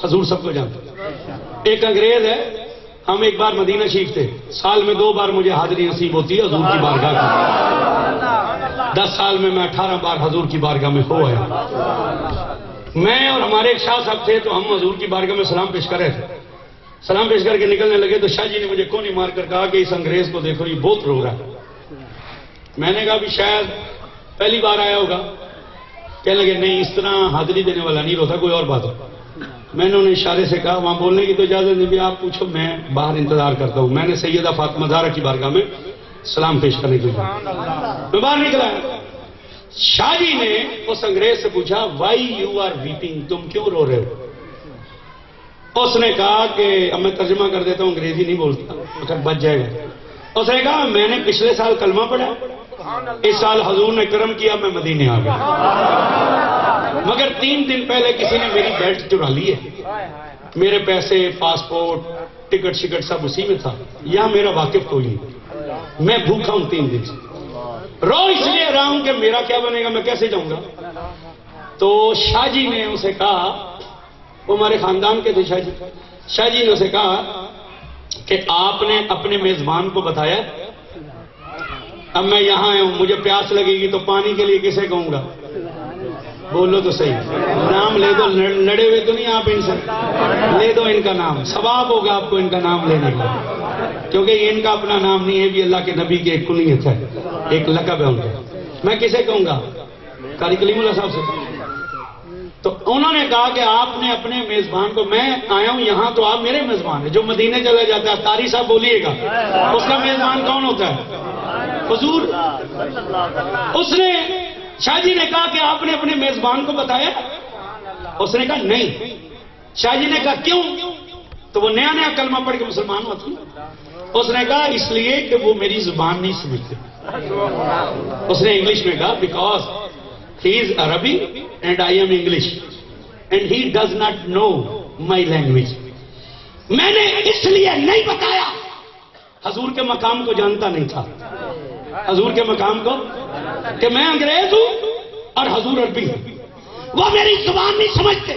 حضور سب کو جانتے ہیں۔ ایک انگریز ہے، ہم ایک بار مدینہ شریف تھے، سال میں 2 بار مجھے حاضری نصیب ہوتی ہے حضور کی بارگاہ کی، 10 سال میں 18 بار حضور کی بارگاہ میں ہو آیا۔ میں اور ہمارے ایک شاہ صاحب تھے تو ہم حضور کی بارگاہ میں سلام پیش کر رہے تھے، سلام پیش کر کے نکلنے لگے تو شاہ جی نے مجھے کونی مار کر کہا کہ اس انگریز کو دیکھو یہ بہت رو رہا ہے۔ میں نے کہا بھی شاید پہلی بار آیا ہوگا، کہنے لگے نہیں اس طرح حاضری دینے والا نہیں روتا، کوئی اور بات ہو۔ میں نے انہیں اشارے سے کہا وہاں بولنے کی تو اجازت نہیں بھی آپ پوچھو، میں باہر انتظار کرتا ہوں۔ میں نے سیدہ فاطمہ زہرا کی بارگاہ میں سلام پیش کرنے کے لیے میں باہر نکلا۔ شاہ جی نے اس انگریز سے پوچھا وائی یو آر ویپنگ، تم کیوں رو رہے ہو؟ اس نے کہا کہ اب میں ترجمہ کر دیتا ہوں، انگریزی نہیں بولتا اگر بچ جائے گا۔ اس نے کہا میں نے پچھلے سال کلمہ پڑھا، اس سال حضور نے کرم کیا میں مدینے آ گیا، مگر 3 دن پہلے کسی نے میری بیلٹ چرا لی ہے، میرے پیسے پاسپورٹ ٹکٹ شکٹ سب اسی میں تھا، یا میرا واقف کوئی نہیں، میں بھوکا ہوں 3 دن سے، رو اس لیے رہا ہوں کہ میرا کیا بنے گا، میں کیسے جاؤں گا۔ تو شاہ جی نے اسے کہا، وہ ہمارے خاندان کے تھے شاہ جی نے اسے کہا کہ آپ نے اپنے میزبان کو بتایا اب میں یہاں آیا ہوں، مجھے پیاس لگے گی تو پانی کے لیے کسے کہوں گا؟ بولو تو صحیح، نام لے دو، لڑے ہوئے تو نہیں آپ ان سے، لے دو ان کا نام، ثواب ہوگا آپ کو ان کا نام لینے کا، کیونکہ یہ ان کا اپنا نام نہیں ہے، بھی اللہ کے نبی کی ایک کنیت ہے، ایک لقب ہے ان کا۔ میں کسے کہوں گا؟ قاری کلیم اللہ صاحب سے۔ تو انہوں نے کہا کہ آپ نے اپنے میزبان کو، میں آیا ہوں یہاں تو آپ میرے میزبان ہیں، جو مدینے چلا جاتا ہے قاری صاحب بولیے گا اس کا میزبان کون ہوتا ہے؟ حضور۔ اس نے شاہ جی نے کہا کہ آپ نے اپنے میزبان کو بتایا؟ اس نے کہا نہیں۔ شاہ جی نے کہا کیوں؟ تو وہ نیا نیا کلمہ پڑھ کے مسلمان ہوتا۔ اس نے کہا اس لیے کہ وہ میری زبان نہیں سمجھتے۔ اس نے انگلش میں کہا because he is Arabic and I am English and he does not know my language۔ میں نے اس لیے نہیں بتایا، حضور کے مقام کو جانتا نہیں تھا، حضور کے مقام کو، کہ میں انگریز ہوں اور حضور عربی ہوں، وہ میری زبان نہیں سمجھتے۔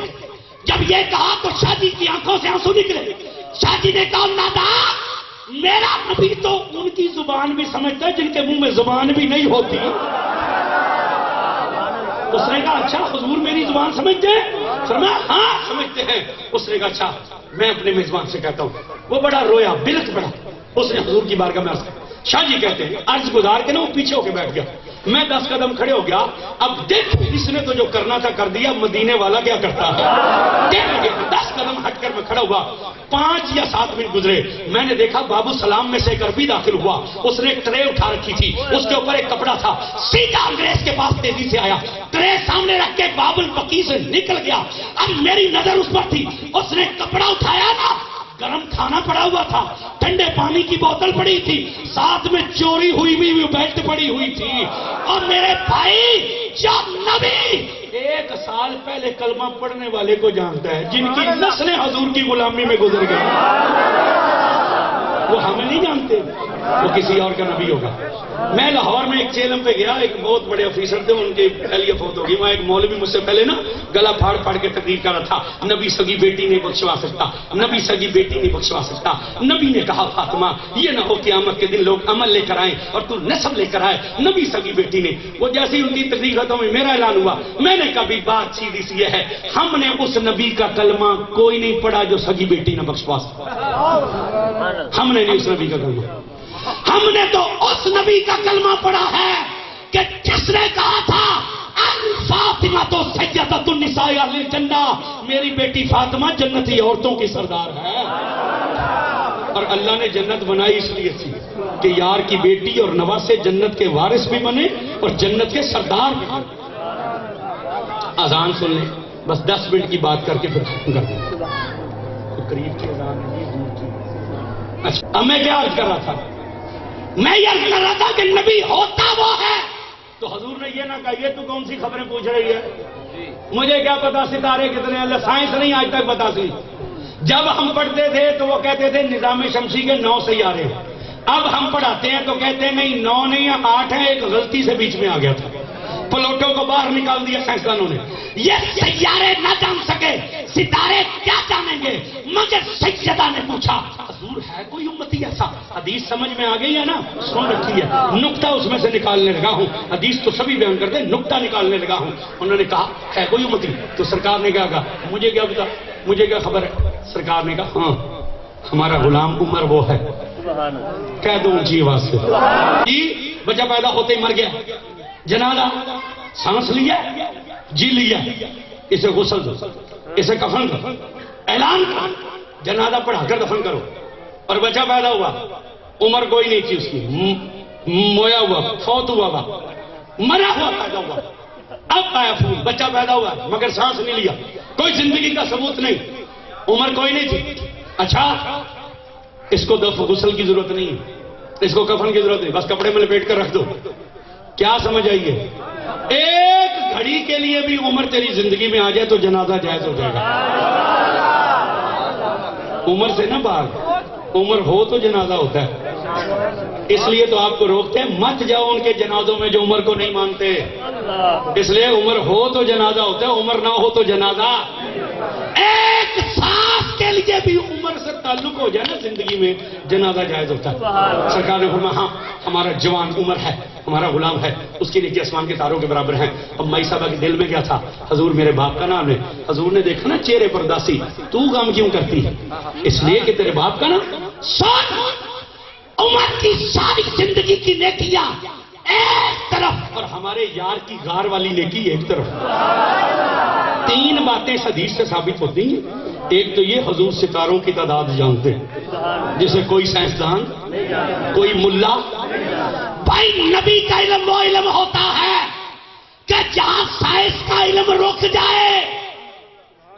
جب یہ کہا تو شاہ جی کی آنکھوں سے آنسو نکلے۔ شاہ جی نے کہا نادان، میرا نبی تو ان کی زبان بھی سمجھتا ہے جن کے منہ میں زبان بھی نہیں ہوتی۔ اس نے کہا اچھا حضور میری زبان سمجھتے ہیں؟ فرمایا ہاں سمجھتے ہیں۔ اس نے کہا اچھا میں اپنے میزبان سے کہتا ہوں۔ وہ بڑا رویا، بلک پڑا۔ اس نے حضور کی بارگاہ میں عرض کیا۔ شاہ جی کہتے ہیں عرض گزار کے نا وہ پیچھے ہو کے بیٹھ گیا، میں 10 قدم کھڑے ہو گیا۔ اب دیکھ اس نے تو جو کرنا تھا کر دیا، مدینے والا کیا کرتا ہے؟ 10 قدم ہٹ کر میں کھڑا ہوا، 5 یا 7 منٹ گزرے، میں نے دیکھا بابو سلام میں سے ایک عربی داخل ہوا۔ اس نے ایک ٹرے اٹھا رکھی تھی، اس کے اوپر ایک کپڑا تھا، سیدھا انگریز کے پاس تیزی سے آیا، ٹرے سامنے رکھ کے باب البقیع سے نکل گیا۔ اب میری نظر اس پر تھی، اس نے کپڑا اٹھایا نا، گرم کھانا پڑا ہوا تھا، ٹھنڈے پانی کی بوتل پڑی تھی، ساتھ میں چوری ہوئی بھی بیلٹ پڑی ہوئی تھی۔ اور میرے بھائی جب نبی 1 سال پہلے کلمہ پڑھنے والے کو جانتا ہے جن کی نسلیں حضور کی غلامی میں گزر گئی، وہ ہمیں نہیں جانتے، وہ کسی اور کا نبی ہوگا۔ میں لاہور میں ایک چیلم پہ گیا، ایک بہت بڑے افیسر تھے، ان کی اہلیہ فوت ہو گئی، وہاں ایک مولوی مجھ سے پہلے نا گلا پھاڑ پھاڑ کے تقریر کر رہا تھا، نبی سگی بیٹی نہیں بخشوا سکتا، نبی سگی بیٹی نہیں بخشوا سکتا، نبی نے کہا فاطمہ یہ نہ ہو قیامت کے دن لوگ عمل لے کر آئیں اور تو نسب لے کر آئے، نبی سگی بیٹی نے۔ وہ جیسے ہی ان کی تقریر ختم ہوئی میرا اعلان ہوا، میں نے کبھی بات سیدھی سی یہ ہے، ہم نے اس نبی کا کلمہ کوئی نہیں پڑھا جو سگی بیٹی نہ بخشوا سکتا، ہم نے نہیں اس نبی کا کلمہ، ہم نے تو اس نبی کا کلمہ پڑھا ہے کہ جس نے کہا تھا فاطمہ تو سیدۃ النساء اہل الجنہ، میری بیٹی فاطمہ جنتی عورتوں کی سردار ہے۔ اور اللہ نے جنت بنائی اس لیے تھی کہ یار کی بیٹی اور نواسے جنت کے وارث بھی بنے اور جنت کے سردار بھی بنے۔ اذان سن لیں، بس 10 منٹ کی بات کر کے پھر ختم کر دیں۔ قریب کی اذان ہے، دور کی۔ اچھا اب میں کیا عرض کر رہا تھا؟ میں یہ عرض کر رہا تھا کہ نبی ہوتا وہ ہے تو حضور نے یہ نہ کہا یہ تو کون سی خبریں پوچھ رہی ہے، مجھے کیا پتا ستارے کتنے، اللہ سائنس نہیں آج تک بتا سی۔ جب ہم پڑھتے تھے تو وہ کہتے تھے نظام شمسی کے 9 سیارے، اب ہم پڑھاتے ہیں تو کہتے ہیں نہیں 9 نہیں 8 ہیں، ایک غلطی سے بیچ میں آ گیا تھا، پلوٹو کو باہر نکال دیا سائنسدانوں نے۔ یہ سیارے نہ جان سکے ستارے کیا جانیں گے؟ مگر سیدہ نے پوچھا حضور ہے کوئی امتی ایسا؟ حدیث سمجھ میں آ گئی ہے نا، سن رکھی ہے، نکتہ اس میں سے نکالنے لگا ہوں، حدیث تو سبھی بیان کرتے ہیں، نکتہ نکالنے لگا ہوں۔ انہوں نے کہا ہے کوئی امتی؟ تو سرکار نے کہا مجھے کیا پتا، مجھے کیا خبر ہے؟ سرکار نے کہا ہاں ہمارا غلام عمر وہ ہے، کہہ دو اونچی آواز سے، جی بچہ پیدا ہوتے ہی مر گیا، جنازہ سانس لیا جی لیا، اسے غسل دو، اسے کفن دو، اعلان کرو، جنازہ پڑھا کر دفن کرو۔ اور بچہ پیدا ہوا، عمر کوئی نہیں تھی اس کی، مویا ہوا، فوت ہوا، مرا ہوا پیدا ہوا، اب آیا پھول، بچہ پیدا ہوا مگر سانس نہیں لیا، کوئی زندگی کا ثبوت نہیں، عمر کوئی نہیں تھی۔ اچھا اس کو غسل کی ضرورت نہیں ہے، اس کو کفن کی ضرورت نہیں، بس کپڑے میں لپیٹ کر رکھ دو۔ کیا سمجھ آئیے؟ ایک گھڑی کے لیے بھی عمر تیری زندگی میں آ جائے تو جنازہ جائز ہو جائے گا۔ عمر سے نہ باغ، عمر ہو تو جنازہ ہوتا ہے، اس لیے تو آپ کو روکتے ہیں مت جاؤ ان کے جنازوں میں جو عمر کو نہیں مانتے، اس لیے عمر ہو تو جنازہ ہوتا ہے، عمر نہ ہو تو جنازہ۔ ایک سانس کے لیے بھی عمر سے تعلق ہو جائے نا زندگی میں جنازہ جائز ہوتا ہے۔ سرکار نے فرمایا ہاں ہمارا جوان عمر ہے، ہمارا غلام ہے، اس کے نیچے آسمان کے تاروں کے برابر ہیں۔ اب مائی صاحبہ کے دل میں کیا تھا؟ حضور میرے باپ کا نام ہے۔ حضور نے دیکھا نا چہرے پر اداسی، تو غم کیوں کرتی ہے؟ اس لیے کہ تیرے باپ کا نام۔ سوچ عمر کی ساری زندگی کی نیکیاں ایک طرف اور ہمارے یار کی غار والی نیکی ایک طرف۔ 3 باتیں اس حدیث سے ثابت ہوتی ہیں۔ ایک تو یہ حضور ستاروں کی تعداد جانتے ہیں جسے کوئی سائنسدان، کوئی ملا، بھائی نبی کا علم وہ علم ہوتا ہے کہ جہاں سائنس کا علم رک جائے۔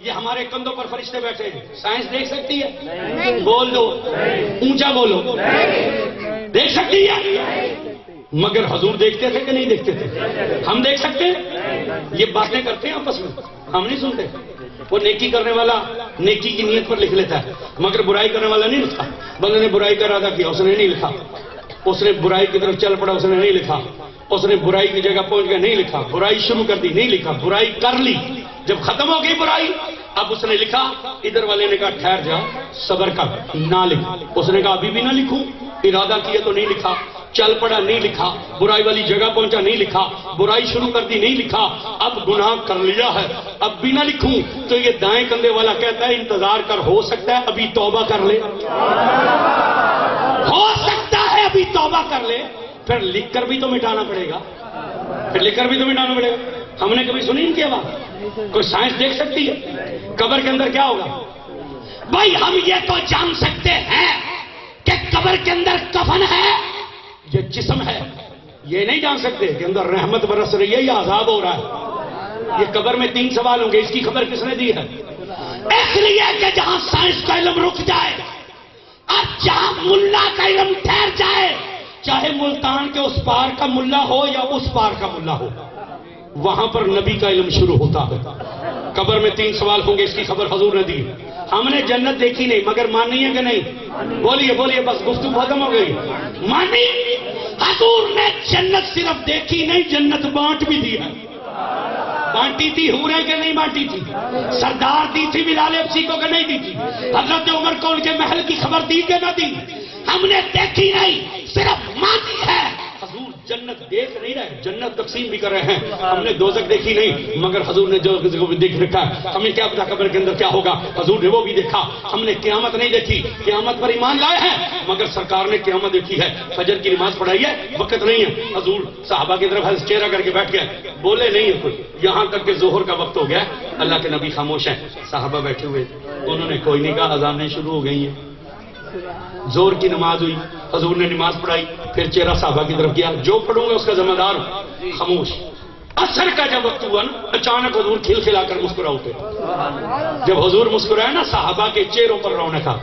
یہ ہمارے کندھوں پر فرشتے بیٹھے ہیں، سائنس دیکھ سکتی ہے؟ بول دو، اونچا بولو، دیکھ سکتی ہے؟ مگر حضور دیکھتے تھے کہ نہیں دیکھتے تھے؟ ہم دیکھ سکتے ہیں؟ یہ باتیں کرتے ہیں آپس میں، ہم نہیں سنتے۔ وہ نیکی کرنے والا نیکی کی نیت پر لکھ لیتا ہے مگر برائی کرنے والا نہیں لکھتا۔ بندے نے برائی کا ارادہ کیا، اس نے نہیں لکھا، اس نے برائی کی طرف چل پڑا، اس نے نہیں لکھا، اس نے برائی کی جگہ پہنچ گیا، نہیں لکھا، برائی شروع کر دی، نہیں لکھا، برائی کر لی، جب ختم ہو گئی برائی اب اس نے لکھا، ادھر والے نے کہا ٹھہر جا صبر کر نہ لکھ، اس نے کہا ابھی بھی نہ لکھوں، ارادہ کیا تو نہیں لکھا، چل پڑا نہیں لکھا، برائی والی جگہ پہنچا نہیں لکھا، برائی شروع کر دی نہیں لکھا، اب گناہ کر لیا ہے اب بھی نہ لکھوں، تو یہ دائیں کندھے والا کہتا ہے انتظار کر، ہو سکتا ہے ابھی توبہ کر لے، ہو سکتا ہے ابھی توبہ کر لے، پھر لکھ کر بھی تو مٹانا پڑے گا، پھر لکھ کر بھی تو مٹانا پڑے گا۔ ہم نے کبھی سنی ان کی آواز؟ کوئی سائنس دیکھ سکتی ہے قبر کے اندر کیا ہوگا؟ بھائی ہم یہ تو جان سکتے ہیں کہ قبر کے اندر کفن ہے، یہ جسم ہے، یہ نہیں جان سکتے کہ اندر رحمت برس رہی ہے یا عذاب ہو رہا ہے۔ یہ قبر میں 3 سوال ہوں گے، اس کی خبر کس نے دی ہے؟ اس لیے کہ جہاں سائنس کا علم رک جائے اور جہاں ملا کا علم ٹھہر جائے، چاہے ملتان کے اس پار کا ملا ہو یا اس پار کا ملا ہو، وہاں پر نبی کا علم شروع ہوتا ہے. قبر میں 3 سوال ہوں گے، اس کی خبر حضور نے دی. ہم نے جنت دیکھی نہیں مگر مانی ہے کہ نہیں؟ بولیے بولیے، بس گفتگو ختم ہو گئی. مانی؟ حضور نے جنت صرف دیکھی نہیں، جنت بانٹ بھی دی ہے. بانٹی تھی حوریں کہ نہیں بانٹی تھی؟ سردار دی تھی بلال ابسی کو کہ نہیں دی تھی؟ حضرت عمر کو ان کے محل کی خبر دی کہ نہ دی؟ ہم نے دیکھی نہیں، صرف مانی ہے. حضور جنت دیکھ نہیں رہے، جنت تقسیم بھی کر رہے ہیں. ہم نے دوزخ دیکھی نہیں مگر حضور نے جو کسی کو بھی دیکھ رکھا ہے. ہمیں کیا پتا قبر کے اندر کیا ہوگا، حضور نے وہ بھی دیکھا. ہم نے قیامت نہیں دیکھی، قیامت پر ایمان لائے ہیں مگر سرکار نے قیامت دیکھی ہے. فجر کی نماز پڑھائی ہے، وقت نہیں ہے. حضور صحابہ کی طرف چہرہ کر کے بیٹھ گئے، بولے نہیں ہے کوئی. یہاں تک کہ ظہر کا وقت ہو گیا، اللہ کے نبی خاموش ہیں. صحابہ بیٹھے ہوئے، انہوں نے کوئی نہیں کہا. اذانیں شروع ہو گئی ہیں، زور کی نماز ہوئی، حضور نے نماز پڑھائی، پھر چہرہ صحابہ کی طرف کیا، جو پڑھوں گا اس کا ذمہ دار ہوں. خاموش. عصر کا جب وقت ہوا نا، اچانک حضور کھل کھلا کر مسکرا اٹھے. جب حضور مسکرائے نا، صحابہ کے چہروں پر رونق تھا.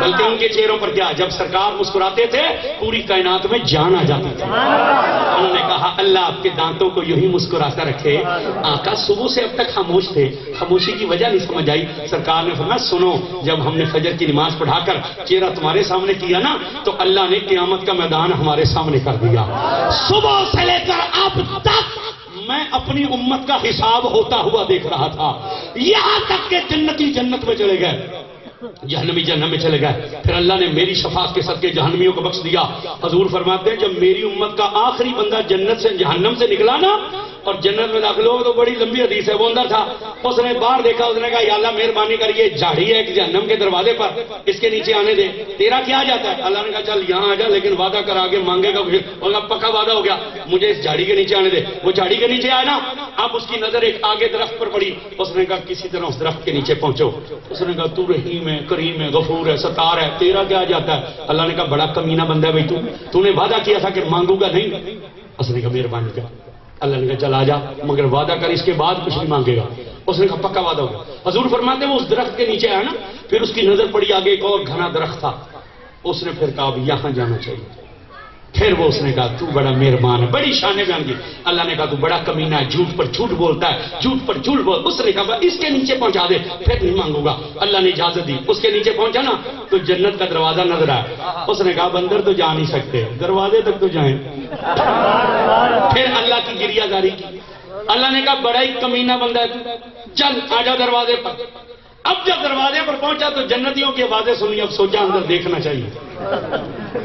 بلکہ ان کے چہروں پر کیا، جب سرکار مسکراتے تھے پوری کائنات میں جان آ جاتی تھی. انہوں نے کہا اللہ آپ کے دانتوں کو یوں ہی مسکراتا رکھے. آقا صبح سے اب تک خاموش تھے، خاموشی کی وجہ نہیں سمجھ آئی. سرکار نے فرمایا سنو، جب ہم نے فجر کی نماز پڑھا کر چہرہ تمہارے سامنے کیا نا تو اللہ نے قیامت کا میدان ہمارے سامنے کر دیا. صبح سے لے کر اب تک میں اپنی امت کا حساب ہوتا ہوا دیکھ رہا تھا، یہاں تک کہ جنتی جنت میں چلے گئے، جہنمی جہنم میں چلے گئے. پھر اللہ نے میری شفاعت کے صدقے جہنمیوں کو بخش دیا. حضور فرماتے ہیں جب میری امت کا آخری بندہ جنت سے جہنم سے نکلا نا اور جنت میں داخل ہو تو بڑی لمبی حدیث ہے، وہ اندر تھا. اس نے باہر دیکھا، اس نے کہا یا اللہ مہربانی کر، یہ جھاڑی ہے ایک جہنم کے دروازے پر، اس کے نیچے آنے دے، تیرا کیا جاتا ہے؟ اللہ نے کہا چل یہاں آ جا، لیکن وعدہ کر آگے مانگے گا. اور اب پکا وعدہ ہو گیا، مجھے اس جھاڑی کے نیچے آنے دے. وہ جھاڑی کے نیچے آیا نا، اب اس کی نظر ایک آگے درخت پر پڑی. اس نے کہا کسی طرح اس درخت کے نیچے پہنچو. اس نے کہا تو رحیم ہے، کریم ہے، غفور ہے، ستار ہے، تیرا کیا جاتا ہے؟ اللہ نے کہا بڑا کمینہ بندہ ہے بھائی، تو نے وعدہ کیا تھا کہ مانگوں گا نہیں. اس نے کہا مہربانی کر. اللہ نے کہا چل آ جا، مگر وعدہ کر اس کے بعد کچھ نہیں مانگے گا. اس نے کہا پکا وعدہ ہوگا. حضور فرماتے ہیں وہ اس درخت کے نیچے آیا نا، پھر اس کی نظر پڑی آگے ایک اور گھنا درخت تھا. اس نے پھر کہا اب یہاں جانا چاہیے. پھر وہ اس نے کہا تو بڑا مہربان ہے، بڑی شان بیان کی. اللہ نے کہا تو بڑا کمینہ ہے، جھوٹ پر جھوٹ بولتا ہے، جھوٹ پر جھوٹ بول. اس نے کہا اس کے نیچے پہنچا دے، پھر نہیں مانگوں گا. اللہ نے اجازت دی. اس کے نیچے پہنچا نا تو جنت کا دروازہ نظر آیا. اس نے کہا بندر تو جا نہیں سکتے، دروازے تک تو جائیں. پھر اللہ کی گریہ زاری کی. اللہ نے کہا بڑا ہی کمینہ بندہ ہے، چل آ جا دروازے پر. اب جب دروازے پر پہنچا تو جنتیوں کی آوازیں سنی. اب سوچا اندر دیکھنا چاہیے.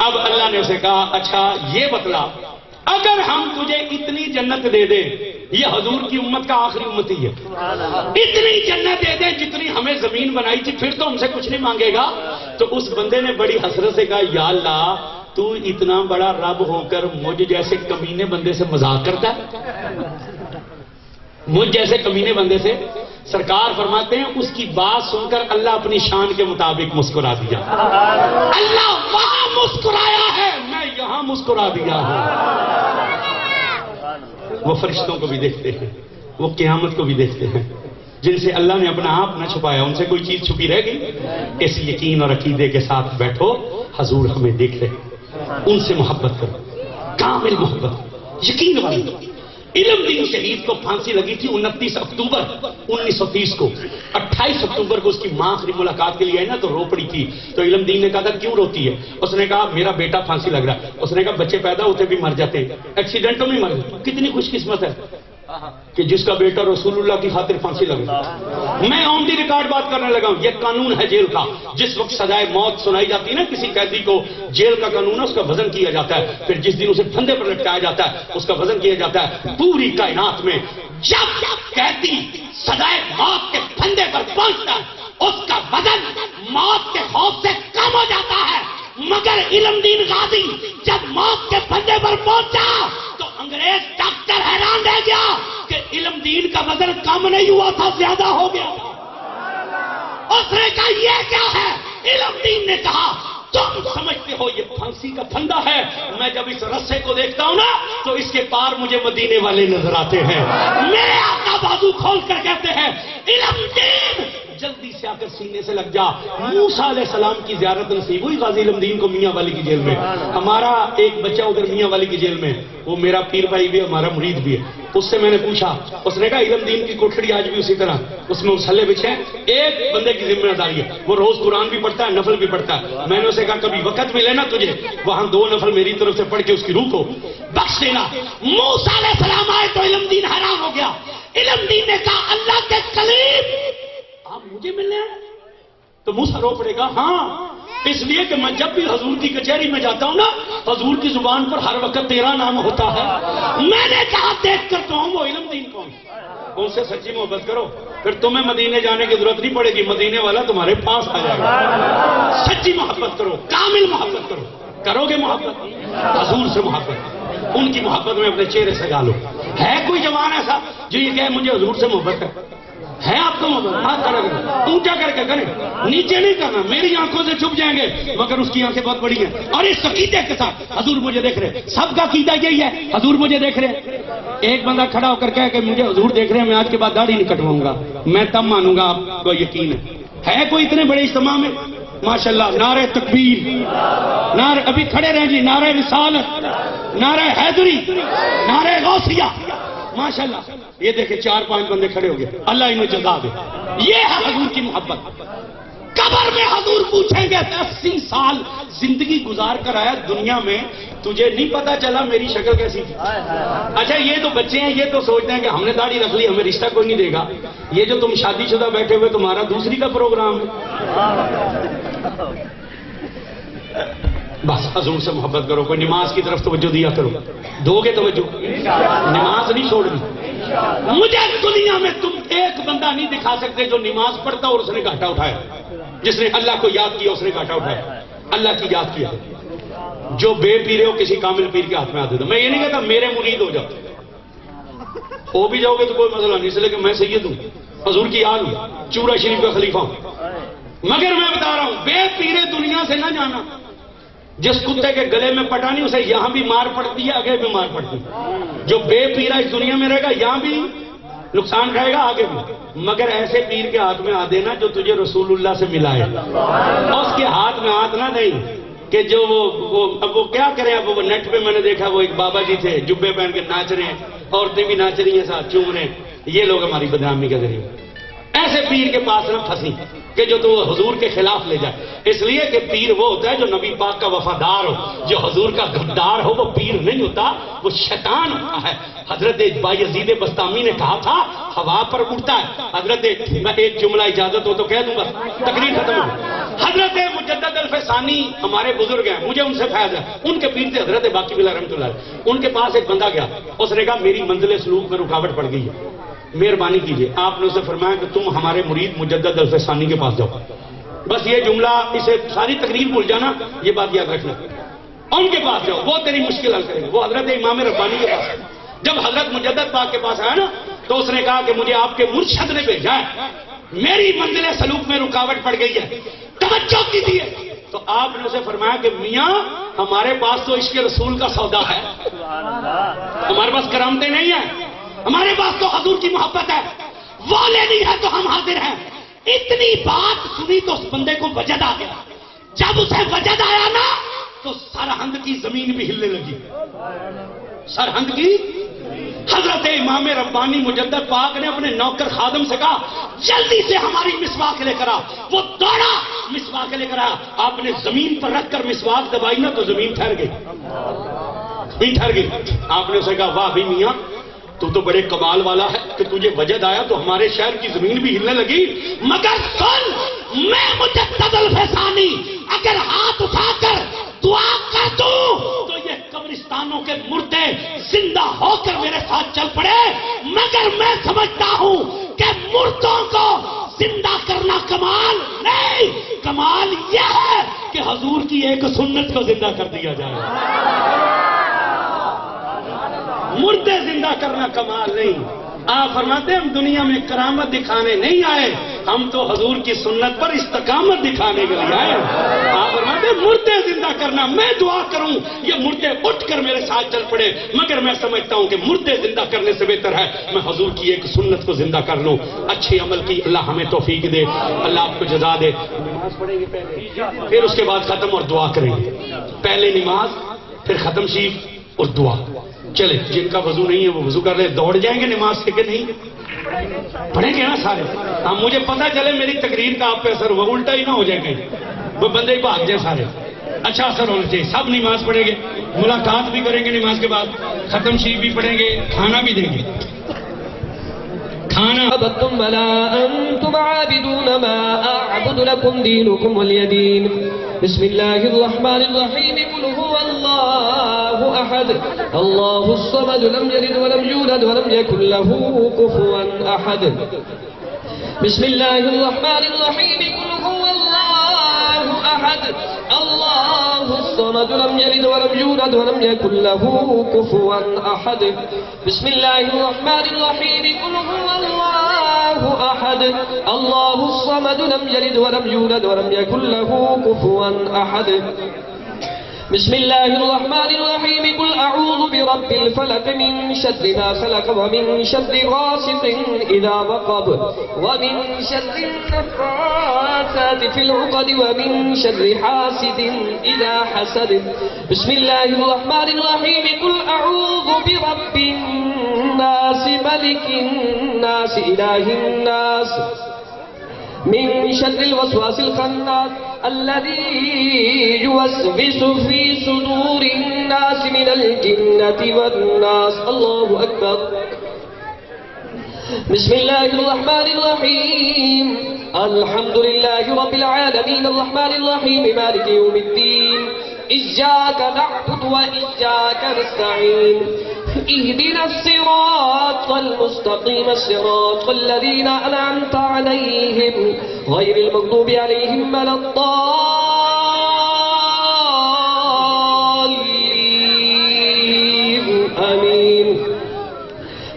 اب اللہ نے اسے کہا اچھا یہ بتلا، اگر ہم تجھے اتنی جنت دے دیں، یہ حضور کی امت کا آخری امتی ہے، اتنی جنت دے دیں جتنی ہمیں زمین بنائی تھی، پھر تو ہم سے کچھ نہیں مانگے گا. تو اس بندے نے بڑی حسرت سے کہا یا اللہ تو اتنا بڑا رب ہو کر مجھ جیسے کمینے بندے سے مذاق کرتا ہے، مجھ جیسے کمینے بندے سے. سرکار فرماتے ہیں اس کی بات سن کر اللہ اپنی شان کے مطابق مسکرا دیا. اللہ وہاں مسکرایا ہے، میں یہاں مسکرا دیا ہوں. وہ فرشتوں کو بھی دیکھتے ہیں، وہ قیامت کو بھی دیکھتے ہیں. جن سے اللہ نے اپنا آپ نہ چھپایا، ان سے کوئی چیز چھپی رہ گئی؟ اس یقین اور عقیدے کے ساتھ بیٹھو حضور ہمیں دیکھ رہے، ان سے محبت کرو، کامل محبت، یقین والی. علم دین شہید کو پھانسی لگی تھی 29 اکتوبر 1930 کو. 28 اکتوبر کو اس کی ماں آخری ملاقات کے لیے آئی نا تو رو پڑی تھی. تو علم دین نے کہا تھا کیوں روتی ہے؟ اس نے کہا میرا بیٹا پھانسی لگ رہا ہے. اس نے کہا بچے پیدا ہوتے بھی مر جاتے ہیں، ایکسیڈنٹوں میں مر جاتے. کتنی خوش قسمت ہے کہ جس کا بیٹا رسول اللہ کی خاطر پھانسی لگ رہا ہے. میں آن دی ریکارڈ بات کرنے لگا ہوں. یہ قانون ہے جیل کا. جس وقت سزائے موت سنائی جاتی ہے نا کسی قیدی کو، جیل کا قانون ہے، اس کا وزن کیا جاتا ہے. پھر جس دن اسے پھندے پر لٹکایا جاتا ہے اس کا وزن کیا جاتا ہے. پوری کائنات میں جب قیدی سزائے موت کے پھندے پر پہنچتا ہے اس کا وزن موت کے خوف سے کم ہو جاتا ہے. مگر علم دین غازی جب موت کے پھندے پر پہنچا تو انگریز ڈاکٹر حیران رہ گیا کہ علم دین کا وزن کم نہیں ہوا تھا، زیادہ ہو گیا. اس نے کہا یہ کیا ہے؟ علم دین نے کہا تم سمجھتے ہو یہ پھانسی کا پھندا ہے، میں جب اس رسے کو دیکھتا ہوں نا تو اس کے پار مجھے مدینے والے نظر آتے ہیں. میرے آقا بازو کھول کر کہتے ہیں علم دین جلدی سے آ کر سینے سے لگ جا. موسیٰ علیہ السلام کی زیارت نصیب ہوئی غازی علم دین کو میاں والی کی جیل میں. ہمارا ایک بچہ ادھر میاں والی کی جیل میں، وہ میرا پیر بھائی بھی ہے، ہمارا مرید بھی ہے. اس سے میں نے پوچھا، اس نے کہا علم دین کی کوٹھڑی آج بھی اسی طرح، اس میں مسلے بچھے ہیں، ایک بندے کی ذمہ داری ہے، وہ روز قرآن بھی پڑھتا ہے، نفل بھی پڑھتا ہے۔ میں نے اسے کہا کبھی وقت ملے نا تجھے، وہاں 2 نفل میری طرف سے پڑھ کے اس کی روح کو بخش دینا۔ موسیٰ علیہ السلام آئے تو علم دین حرام ہو گیا، علم دین نے کہا اللہ کے کلیم آپ مجھے ملنے ہیں؟ تو موسیٰ رو پڑے گا ہاں، اس لیے کہ میں جب بھی حضور کی کچہری میں جاتا ہوں نا، حضور کی زبان پر ہر وقت تیرا نام ہوتا ہے۔ میں نے کہا دیکھ کر تو ہوں وہ علم دین کون، ان سے سچی محبت کرو، پھر تمہیں مدینے جانے کی ضرورت نہیں پڑے گی، مدینے والا تمہارے پاس آ جائے گا۔ سچی محبت کرو، کامل محبت کرو، کرو گے محبت حضور سے محبت، ان کی محبت میں اپنے چہرے سجا لو۔ ہے کوئی جوان ایسا جو یہ کہے مجھے حضور سے محبت ہے آپ کو محبت؟ ہاتھ کھڑا کریں، اونچا کر کے کریں، نیچے نہیں کرنا، میری آنکھوں سے چھپ جائیں گے مگر اس کی آنکھیں بہت بڑی ہیں، اور اس عقیدے کے ساتھ حضور مجھے دیکھ رہے، سب کا عقیدہ یہی ہے حضور مجھے دیکھ رہے۔ ایک بندہ کھڑا ہو کر کہے کہ مجھے حضور دیکھ رہے ہیں، میں آج کے بعد داڑھی نہیں کٹواؤں گا، میں تب مانوں گا آپ کو یقین ہے کوئی اتنے بڑے اجتماع میں؟ ماشاءاللہ، نعرہ تکبیر، نعرہ ابھی کھڑے رہیں جی، نعرہ رسالت، نعرہ حیدری، نعرہ غوثیہ، ماشاءاللہ۔ یہ دیکھیں 4-5 بندے کھڑے ہو گئے، اللہ انہیں جزا دے۔ یہ ہے حضور کی محبت۔ قبر میں حضور پوچھیں گے 80 سال زندگی گزار کر آیا دنیا میں، تجھے نہیں پتا چلا میری شکل کیسی تھی؟ اچھا یہ تو بچے ہیں، یہ تو سوچتے ہیں کہ ہم نے داڑھی رکھ لی ہمیں رشتہ کوئی نہیں دے گا، یہ جو تم شادی شدہ بیٹھے ہوئے تمہارا دوسری کا پروگرام ہے۔ بس حضور سے محبت کرو، کوئی نماز کی طرف توجہ دیا کرو، دو گے توجہ، نماز نہیں چھوڑنی۔ مجھے دنیا میں تم ایک بندہ نہیں دکھا سکتے جو نماز پڑھتا اور اس نے گھاٹا اٹھایا، جس نے اللہ کو یاد کیا اس نے گھاٹا اٹھایا، اللہ کی یاد کیا۔ جو بے پیرے ہو کسی کامل پیر کے ہاتھ میں آتے تھے، میں یہ نہیں کہتا میرے مرید ہو جاؤ، ہو بھی جاؤ گے تو کوئی مسئلہ نہیں، اس لیے کہ میں سید ہوں، حضور کی یاد ہوں، چورا شریف کا خلیفہ ہوں، مگر میں بتا رہا ہوں بے پیرے دنیا سے نہ جانا۔ جس کتے کے گلے میں پٹانی اسے یہاں بھی مار پڑتی ہے، آگے بھی مار پڑتی ہے۔ جو بے پیرا اس دنیا میں رہے گا یہاں بھی نقصان کھائے گا، آگے بھی، مگر ایسے پیر کے ہاتھ میں آ دینا جو تجھے رسول اللہ سے ملائے، اور اس کے ہاتھ میں ہاتھ نہ دیں کہ جو اب وہ کیا کریں۔ اب وہ نیٹ پہ میں نے دیکھا وہ ایک بابا جی تھے جبے پہن کے ناچ رہے ہیں، عورتیں بھی ناچ رہی ہیں ساتھ، چوم رہے ہیں، یہ لوگ ہماری بدنامی کا ذریعہ۔ ایسے پیر کے پاس نہ پھنسی کہ جو تو حضور کے خلاف لے جائے، اس لیے کہ پیر وہ ہوتا ہے جو نبی پاک کا وفادار ہو، جو حضور کا غدار ہو وہ پیر نہیں ہوتا، وہ شیطان ہوتا ہے۔ حضرت بایزید بسطامی نے کہا تھا ہوا پر اڑتا ہے۔ حضرت میں ایک جملہ اجازت ہو تو کہہ دوں گا، تقریر ختم ہو۔ حضرت مجدد الفسانی ہمارے بزرگ ہیں، مجھے ان سے فیض ہے، ان کے پیر تھے حضرت باقی بلا رحمۃ اللہ علیہ۔ ان کے پاس ایک بندہ گیا، اس نے کہا میری منزل سلوک میں رکاوٹ پڑ گئی ہے، مہربانی کیجئے۔ آپ نے اسے فرمایا کہ تم ہمارے مرید مجدد الفسانی کے پاس جاؤ، بس یہ جملہ، اسے ساری تقریر بھول جانا، یہ بات یاد رکھنا، ان کے پاس جاؤ وہ تیری مشکل حل کریں گے۔ وہ حضرت امام ربانی کے پاس، جب حضرت مجدد پاک کے پاس آیا نا تو اس نے کہا کہ مجھے آپ کے مرشد نے بھیجا ہے، میری منزل سلوک میں رکاوٹ پڑ گئی ہے، توجہ کیجیے۔ تو آپ نے اسے فرمایا کہ میاں ہمارے پاس تو عشق رسول کا سودا ہے، ہمارے پاس کرامتیں نہیں ہیں، ہمارے پاس تو حضور کی محبت ہے، وہ لینی ہے تو ہم حاضر ہیں۔ اتنی بات سنی تو اس بندے کو وجد آ گیا، جب اسے وجد آیا نا تو سرہند کی زمین بھی ہلنے لگی، سرہند کی۔ حضرت امام ربانی مجدد پاک نے اپنے نوکر خادم سے کہا جلدی سے ہماری مسواک لے کر آ۔ وہ دوڑا، مسواک لے کر آیا، آپ نے زمین پر رکھ کر مسواک دبائی نا تو زمین ٹھہر گئی، زمین ٹھہر گئی۔ آپ نے اسے کہا واہ بھی میاں تو بڑے کمال والا ہے کہ تجھے وجد آیا تو ہمارے شہر کی زمین بھی ہلنے لگی، مگر سن میں مجدد الفسانی اگر ہاتھ اٹھا کر دعا کر دوں تو یہ قبرستانوں کے مردے زندہ ہو کر میرے ساتھ چل پڑے، مگر میں سمجھتا ہوں کہ مردوں کو زندہ کرنا کمال نہیں، کمال یہ ہے کہ حضور کی ایک سنت کو زندہ کر دیا جائے۔ مردے زندہ کرنا کمال نہیں۔ آپ فرماتے ہیں ہم دنیا میں کرامت دکھانے نہیں آئے، ہم تو حضور کی سنت پر استقامت دکھانے کے لیے آئے۔ آپ فرماتے ہیں مردے زندہ کرنا، میں دعا کروں یہ مردے اٹھ کر میرے ساتھ چل پڑے، مگر میں سمجھتا ہوں کہ مردے زندہ کرنے سے بہتر ہے میں حضور کی ایک سنت کو زندہ کر لوں۔ اچھے عمل کی اللہ ہمیں توفیق دے، اللہ آپ کو جزا دے۔ نماز پڑھیں گے پہلے، پھر اس کے بعد ختم اور دعا کریں گے، پہلے نماز، پھر ختم شریف اور دعا۔ چلے جن کا وضو نہیں ہے وہ وضو کر لے. دوڑ جائیں گے نماز سے کہ نہیں؟ پڑھیں گے نا سارے. ہاں مجھے پتا چلے میری تقریر کا آپ پہ اثر ہوا, الٹا ہی نہ ہو جائے کہیں, وہ بندے ہی بھاگ جائیں سارے. اچھا اثر ہونا چاہیے. سب نماز پڑھیں گے, ملاقات بھی کریں گے نماز کے بعد, ختم شریف بھی پڑھیں گے, کھانا بھی دیں گے. کھانا عبدتم ولا أنتم عابدون ما أعبد لكم دينكم ولي دين. بسم الله الرحمن الرحيم. قل هو الله أحد الله الصمد لم يلد ولم يولد ولم يكن له كفوا أحد. بسم الله الرحمن الرحيم. قل هو الله أحد الله الصمد لم يلد ولم يولد ولم يكن له كفوا أحد. بسم الله الرحمن الرحيم. قل هو الله أحد الله الصمد لم يلد ولم يولد ولم يكن له كفوا أحد. بسم الله الرحمن الرحيم. قل أعوذ برب الفلق من شر ما خلق ومن شر غاسق إذا وقب ومن شر النفاثات في العقد ومن شر حاسد إذا حسد. بسم الله الرحمن الرحيم. قل أعوذ برب الناس ملك الناس إله الناس من شر الوسواس الخناس الذي يوسوس في صدور الناس من الجنة والناس. الله أكبر. بسم الله الرحمن الرحيم. الحمد لله رب العالمين الرحمن الرحيم مالك يوم الدين. إياك نعبد وإياك نستعين. اهدنا الصراط المستقيم صراط الذين أنعمت عليهم غير المغضوب عليهم ولا الضالين. آمين.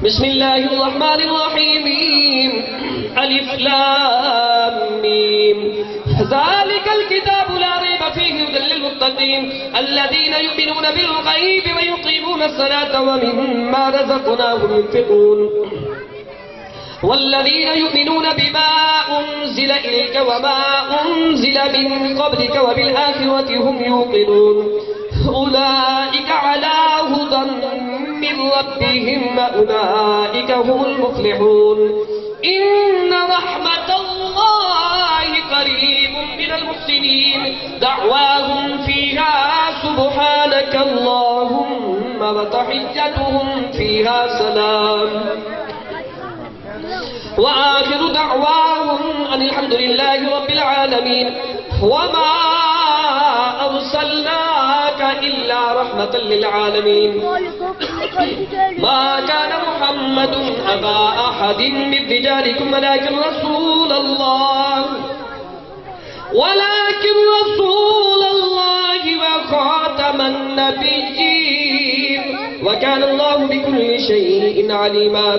بسم الله الرحمن الرحيم. ألف لام ميم. ذلك الكتاب لا ريب فيه هدى للمتقين الذين يؤمنون بالغيب ويقيمون الصلاة ومما رزقناهم ينفقون والذين يؤمنون بما أنزل إليك وما أنزل من قبلك وبالآخرة هم يوقنون أولئك على هدى من ربهم وأولئك هم المفلحون. إن رحمة الله قريب من المحسنين. دعواهم فيها سبحانك اللهم وتحيتهم فيها سلام وآخر دعواهم أن الحمد لله رب العالمين. وما أرسلناك إلا رحمة للعالمين. ما كان محمد أبا أحد من رجالكم ولكن رسول الله وخاتم النبيين وكان الله بكل شيء عليما.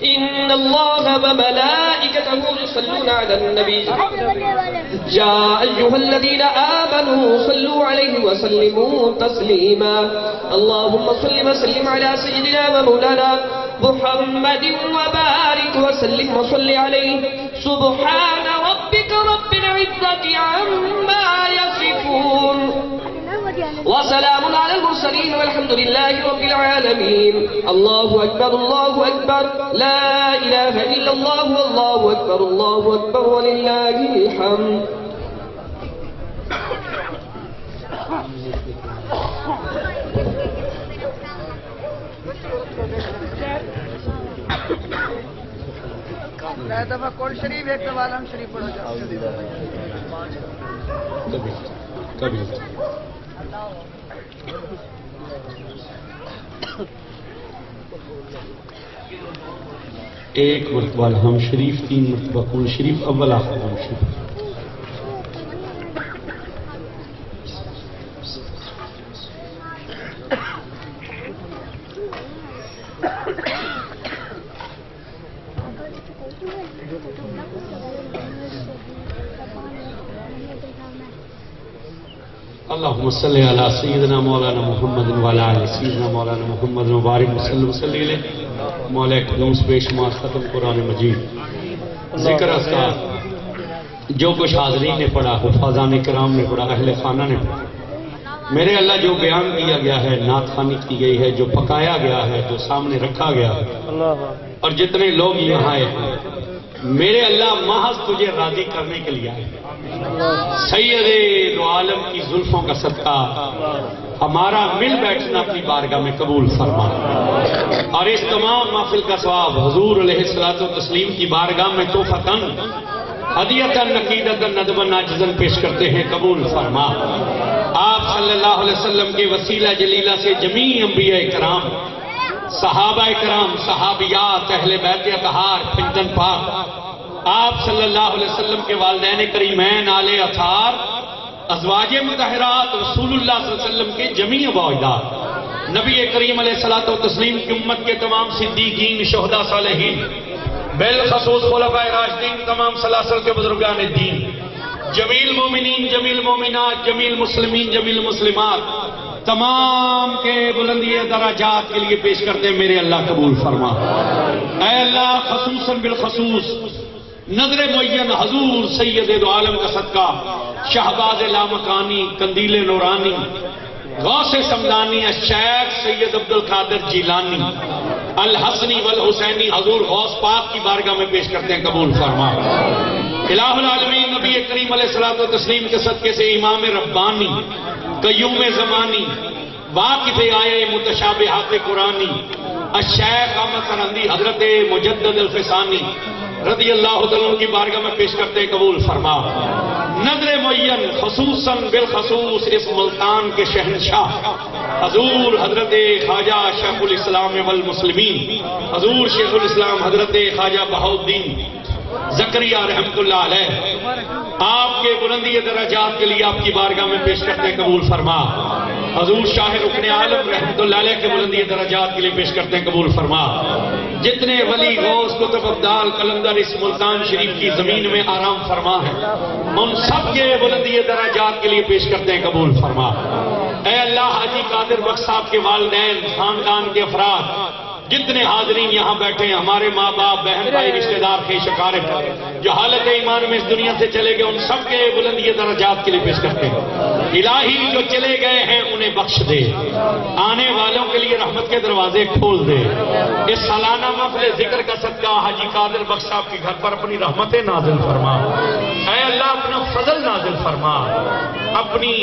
إن الله وملائكته يصلون على النبي يا أيها الذين آمنوا صلوا عليه وسلموا تسليما. اللهم صل وسلم على سيدنا ومولانا محمد وبارك وسلم وصل عليه. سبحان ربك رب العزة عما يصفون وسلام على المرسلين والحمد لله رب العالمين. الله أكبر الله أكبر لا إله إلا الله والله أكبر الله أكبر ولله الحمد. دفعہ قرآن شریف ایک دفعہ عالم شریف پڑھا جائے. کبھی ایک مرتبہ ہم شریف, 3 مرتبہ قرآن شریف, اول آخر ہم شریف. اللهم صل على سيدنا مولانا محمد وعلى آل سيدنا مولانا محمد وبارك وسلم علیہ. مولا قدوس بے شمار ختم قرآن مجید. ذکر اذکار جو کچھ حاضرین نے پڑھا, حفاظان کرام نے پڑھا, اہل خانہ نے پڑھا, میرے اللہ جو بیان کیا گیا ہے، نعت خوانی کی گئی ہے، جو پکایا گیا ہے، جو سامنے رکھا گیا ہے، اور جتنے لوگ یہاں آئے ہیں، میرے اللہ محض تجھے راضی کرنے کے لیے آئے ہیں۔ سید دو عالم کی زلفوں کا صدقہ ہمارا مل بیٹھنا اپنی بارگاہ میں قبول فرما، اور اس تمام محفل کا ثواب حضور علیہ الصلوۃ والتسلیم کی بارگاہ میں تحفتاً ہدیۃً عقیدۃً ندباً عاجزاً پیش کرتے ہیں، قبول فرما۔ آپ صلی اللہ علیہ وسلم کے وسیلہ جلیلہ سے جمیع انبیاء کرام، صحابہ کرام، صحابیات، اہل بیت اطہار، پنجن پاک، آپ صلی اللہ علیہ وسلم کے والدین کریمین، آل اطہار، ازواج مطہرات، رسول اللہ صلی اللہ علیہ وسلم کے جمیع واجدات، نبی کریم علیہ الصلوۃ والتسلیم کی امت کے تمام صدیقین، شہداء، صالحین، بالخصوص خلفائے راشدین، تمام سلاسل کے بزرگان دین، جمیل مومنین، جمیل مومنات، جمیل مسلمین، جمیل مسلمات، تمام کے بلندی درجات کے لیے پیش کرتے ہیں، میرے اللہ قبول فرما۔ اے اللہ خصوصاً بالخصوص نظر معین حضور سید دو عالم کا صدقہ، شہباز لامکانی، قندیل نورانی، غوث سمدانی، الشیخ سید عبد القادر جیلانی، الحسنی والحسینی، حضور غوث پاک کی بارگاہ میں پیش کرتے ہیں، قبول فرما۔ الہ العالمین نبی کریم علیہ الصلوۃ والتسلیم کے صدقے سے امام ربانی، قیوم زمانی، واقف آئے متشابہات قرآنی، الشیخ احمد سرہندی حضرت مجدد الفسانی رضی اللہ تعالیٰ کی بارگاہ میں پیش کرتے ہیں، قبول فرما۔ نظر معین خصوصاً بالخصوص اس ملتان کے شہنشاہ حضور حضرت خواجہ شیخ الاسلام والمسلمین، حضور شیخ الاسلام حضرت خواجہ بہاؤالدین زکریا رحمۃ اللہ علیہ، آپ کے بلندی درجات کے لیے آپ کی بارگاہ میں پیش کرتے ہیں، قبول فرما۔ حضور شاہ رکن عالم رحمۃ اللہ علیہ کے بلندی درجات کے لیے پیش کرتے ہیں، قبول فرما۔ جتنے ولی غوث کتب ابدال قلندر اس ملتان شریف کی زمین میں آرام فرما ہے، ان سب کے بلندی درجات کے لیے پیش کرتے ہیں، قبول فرما۔ اے اللہ حاجی قادر بخش صاحب کے والدین، خاندان کے افراد، جتنے حاضرین یہاں بیٹھے ہیں، ہمارے ماں باپ، بہن بھائی، رشتہ دار، خیش اقارب جو حالت ایمان میں اس دنیا سے چلے گئے، ان سب کے بلندی درجات کے لیے پیش کرتے ہیں۔ الہی جو چلے گئے ہیں انہیں بخش دے، آنے والوں کے لیے رحمت کے دروازے کھول دے۔ اس سالانہ محفل ذکر کا صدقہ حاجی قادر بخش صاحب کے گھر پر اپنی رحمتیں نازل فرما۔ اے اللہ اپنا فضل نازل فرما، اپنی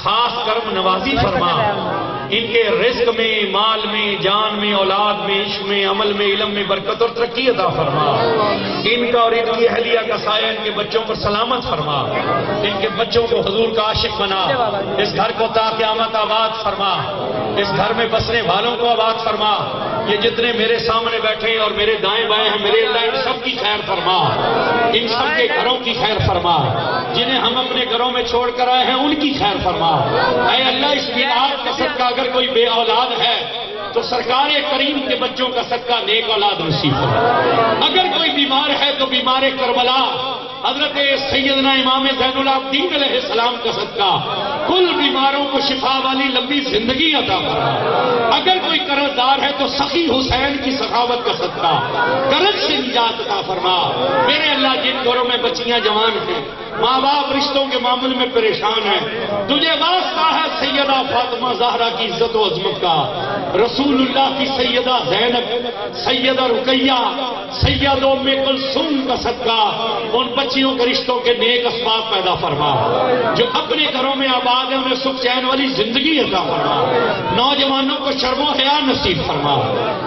خاص کرم نوازی فرما، ان کے رزق میں، مال میں، جان میں، اولاد میں، عشق میں، عمل میں، علم میں برکت اور ترقی عطا فرما۔ ان کا اور ان کی اہلیہ کا سایہ ان کے بچوں پر سلامت فرما، ان کے بچوں کو حضور کا عاشق بنا، اس گھر کو تا قیامت آباد فرما، اس گھر میں بسنے والوں کو آباد فرما۔ یہ جتنے میرے سامنے بیٹھے ہیں اور میرے دائیں بائیں ہیں، میرے اللہ ان سب کی خیر فرما، ان سب کے گھروں کی خیر فرما، جنہیں ہم اپنے گھروں میں چھوڑ کر آئے ہیں ان کی خیر فرما۔ اے اللہ اس میلاد کا صدقہ اگر کوئی بے اولاد ہے تو سرکار کریم کے بچوں کا صدقہ نیک اولاد نصیب فرما۔ اگر کوئی بیمار ہے تو بیمار کربلا حضرت سیدنا امام زین العابدین علیہ السلام کا صدقہ کل بیماروں کو شفا والی لمبی زندگی عطا فرما۔ اگر کوئی قرض دار ہے تو سخی حسین کی سخاوت کا صدقہ قرض سے نجات عطا فرما۔ میرے اللہ جن گھروں میں بچیاں جوان ہیں، ماں باپ رشتوں کے معاملے میں پریشان ہیں، تجھے واسطہ ہے سیدہ فاطمہ زہرا کی عزت و عظمت کا، رسول اللہ کی سیدہ زینب، سیدہ رقیہ، سید ام کلثوم کا صدقہ ان بچیوں کے رشتوں کے نیک اسباب پیدا فرما، جو اپنے گھروں میں آباد ہیں انہیں سکھ چین والی زندگی عطا فرما، نوجوانوں کو شرم و حیا نصیب فرما۔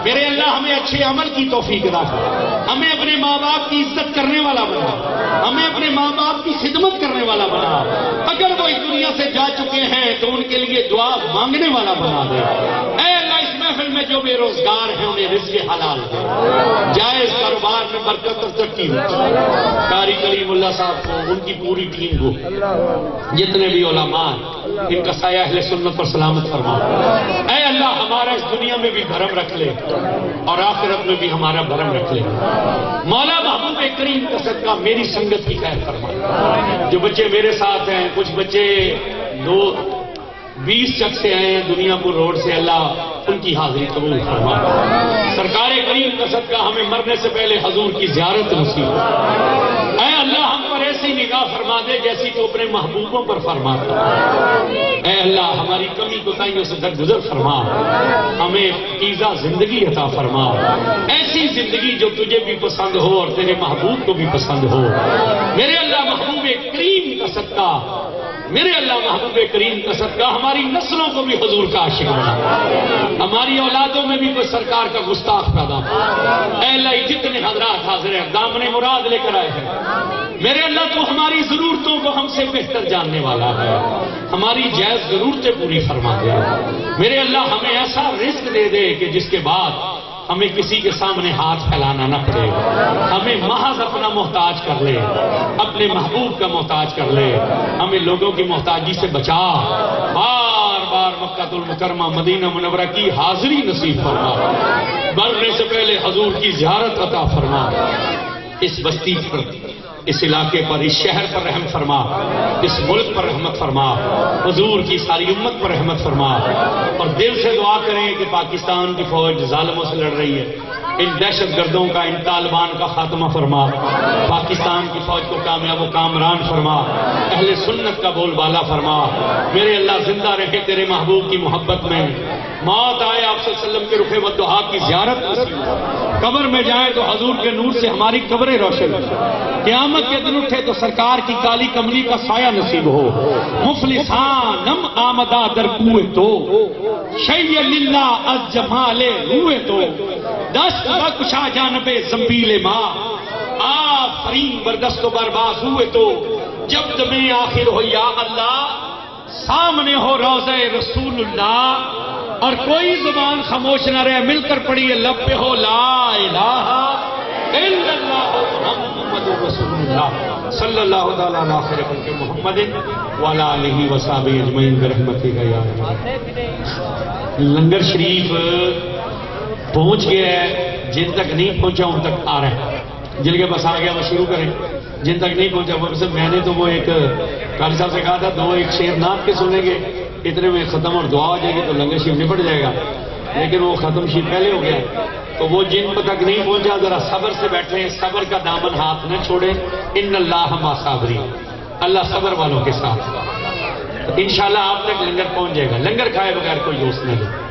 میرے اللہ ہمیں اچھے عمل کی توفیق عطا فرما، ہمیں اپنے ماں باپ کی عزت کرنے والا بنا، ہمیں اپنے ماں باپ کی خدمت کرنے والا بنا۔ اگر وہ اس دنیا سے جا چکے ہیں تو ان کے لیے دعا مانگنے والا بنا دے۔ اے اللہ اس محفل میں جو بے روزگار ہیں انہیں رزق حلال دے، جائز کاروبار میں برکت اور ترقی ہو۔ قاری کلیم اللہ صاحب کو، ان کی پوری ٹیم کو، جتنے بھی علماء ہیں ان کا سایہ اہل سنت پر سلامت فرما۔ اے اللہ ہمارا اس دنیا میں بھی بھرم رکھ لے اور آخرت میں بھی ہمارا بھرم رکھ لے۔ مولا محبوب کریم کا صدقہ میری سنگت کی خیر فرما۔ جو بچے میرے ساتھ ہیں، کچھ بچے 20 شخص سے آئے ہیں دنیا پور روڈ سے، اللہ ان کی حاضری قبول فرما۔ سرکار کریم کا صدقہ ہمیں مرنے سے پہلے حضور کی زیارت نصیب۔ اے اللہ ہم پر ایسے ایسی نگاہ فرما دے جیسی تو اپنے محبوبوں پر فرماتا اے اللہ ہماری کمی کوتاہیوں سے درگزر فرما ہمیں پاکیزہ زندگی عطا فرما ایسی زندگی جو تجھے بھی پسند ہو اور تیرے محبوب کو بھی پسند ہو میرے اللہ محبوب کریم کا صدقہ میرے اللہ محبوب کریم کا صدقہ ہماری نسلوں کو بھی حضور کا عاشق بنا ہماری اولادوں میں بھی کوئی سرکار کا گستاخ پیدا اے اللہ جتنے حضرات حاضر ہیں دامن مراد لے کر آئے ہیں میرے اللہ تو ہماری ضرورتوں کو ہم سے بہتر جاننے والا ہے ہماری جائز ضرورتیں پوری فرما دے میرے اللہ ہمیں ایسا رزق دے دے کہ جس کے بعد ہمیں کسی کے سامنے ہاتھ پھیلانا نہ پڑے ہمیں محض اپنا محتاج کر لے اپنے محبوب کا محتاج کر لے ہمیں لوگوں کی محتاجی سے بچا بار بار مکہ المکرمہ مدینہ منورہ کی حاضری نصیب فرما مرنے سے پہلے حضور کی زیارت عطا فرما اس بستی پر اس علاقے پر اس شہر پر رحم فرما اس ملک پر رحمت فرما حضور کی ساری امت پر رحمت فرما اور دل سے دعا کریں کہ پاکستان کی فوج ظالموں سے لڑ رہی ہے ان دہشت گردوں کا ان طالبان کا خاتمہ فرما پاکستان کی فوج کو کامیاب و کامران فرما اہل سنت کا بول بالا فرما میرے اللہ زندہ رہے تیرے محبوب کی محبت میں موت آئے آپ صلی اللہ علیہ وسلم کے رخ ودعا کی زیارت نصیب قبر میں جائیں تو حضور کے نور سے ہماری قبریں روشن قیامت کے دن اٹھے تو سرکار کی کالی کملی کا سایہ نصیب ہو مفلسان نم آمدہ در کوئے تو شیء للہ از جمال روئے تو دست بکشا جانب زنبیل ماں آفرین بردست و برباز ہوئے تو جب دمیں آخر ہو یا اللہ سامنے ہو روضہ رسول اللہ اور کوئی زبان خاموش نہ رہے مل کر پڑھیے لب پہ ہو لا الہ الا اللہ محمد رسول اللہ صلی اللہ تعالیٰ علیہ خیر خلق محمد وعلی آلہ وصحبہ اجمعین برحمتک یا رب لنگر شریف پہنچ گیا ہے جن تک نہیں پہنچا ان تک آ رہا ہے جن کے پاس آ گیا وہ شروع کریں جن تک نہیں پہنچا وہ میں نے تو وہ ایک قاری صاحب سے کہا تھا دو ایک شعر نعت کے سنیں گے اتنے میں ختم اور دعا ہو جائے گی تو لنگر شریف نپٹ جائے گا لیکن وہ ختم شریف پہلے ہو گیا تو وہ جن تک نہیں پہنچا ذرا صبر سے بیٹھیں صبر کا دامن ہاتھ نہ چھوڑیں ان اللہ مع صابرین اللہ صبر والوں کے ساتھ انشاءاللہ آپ تک لنگر پہنچ جائے گا لنگر کھائے بغیر کوئی جوش نہ لے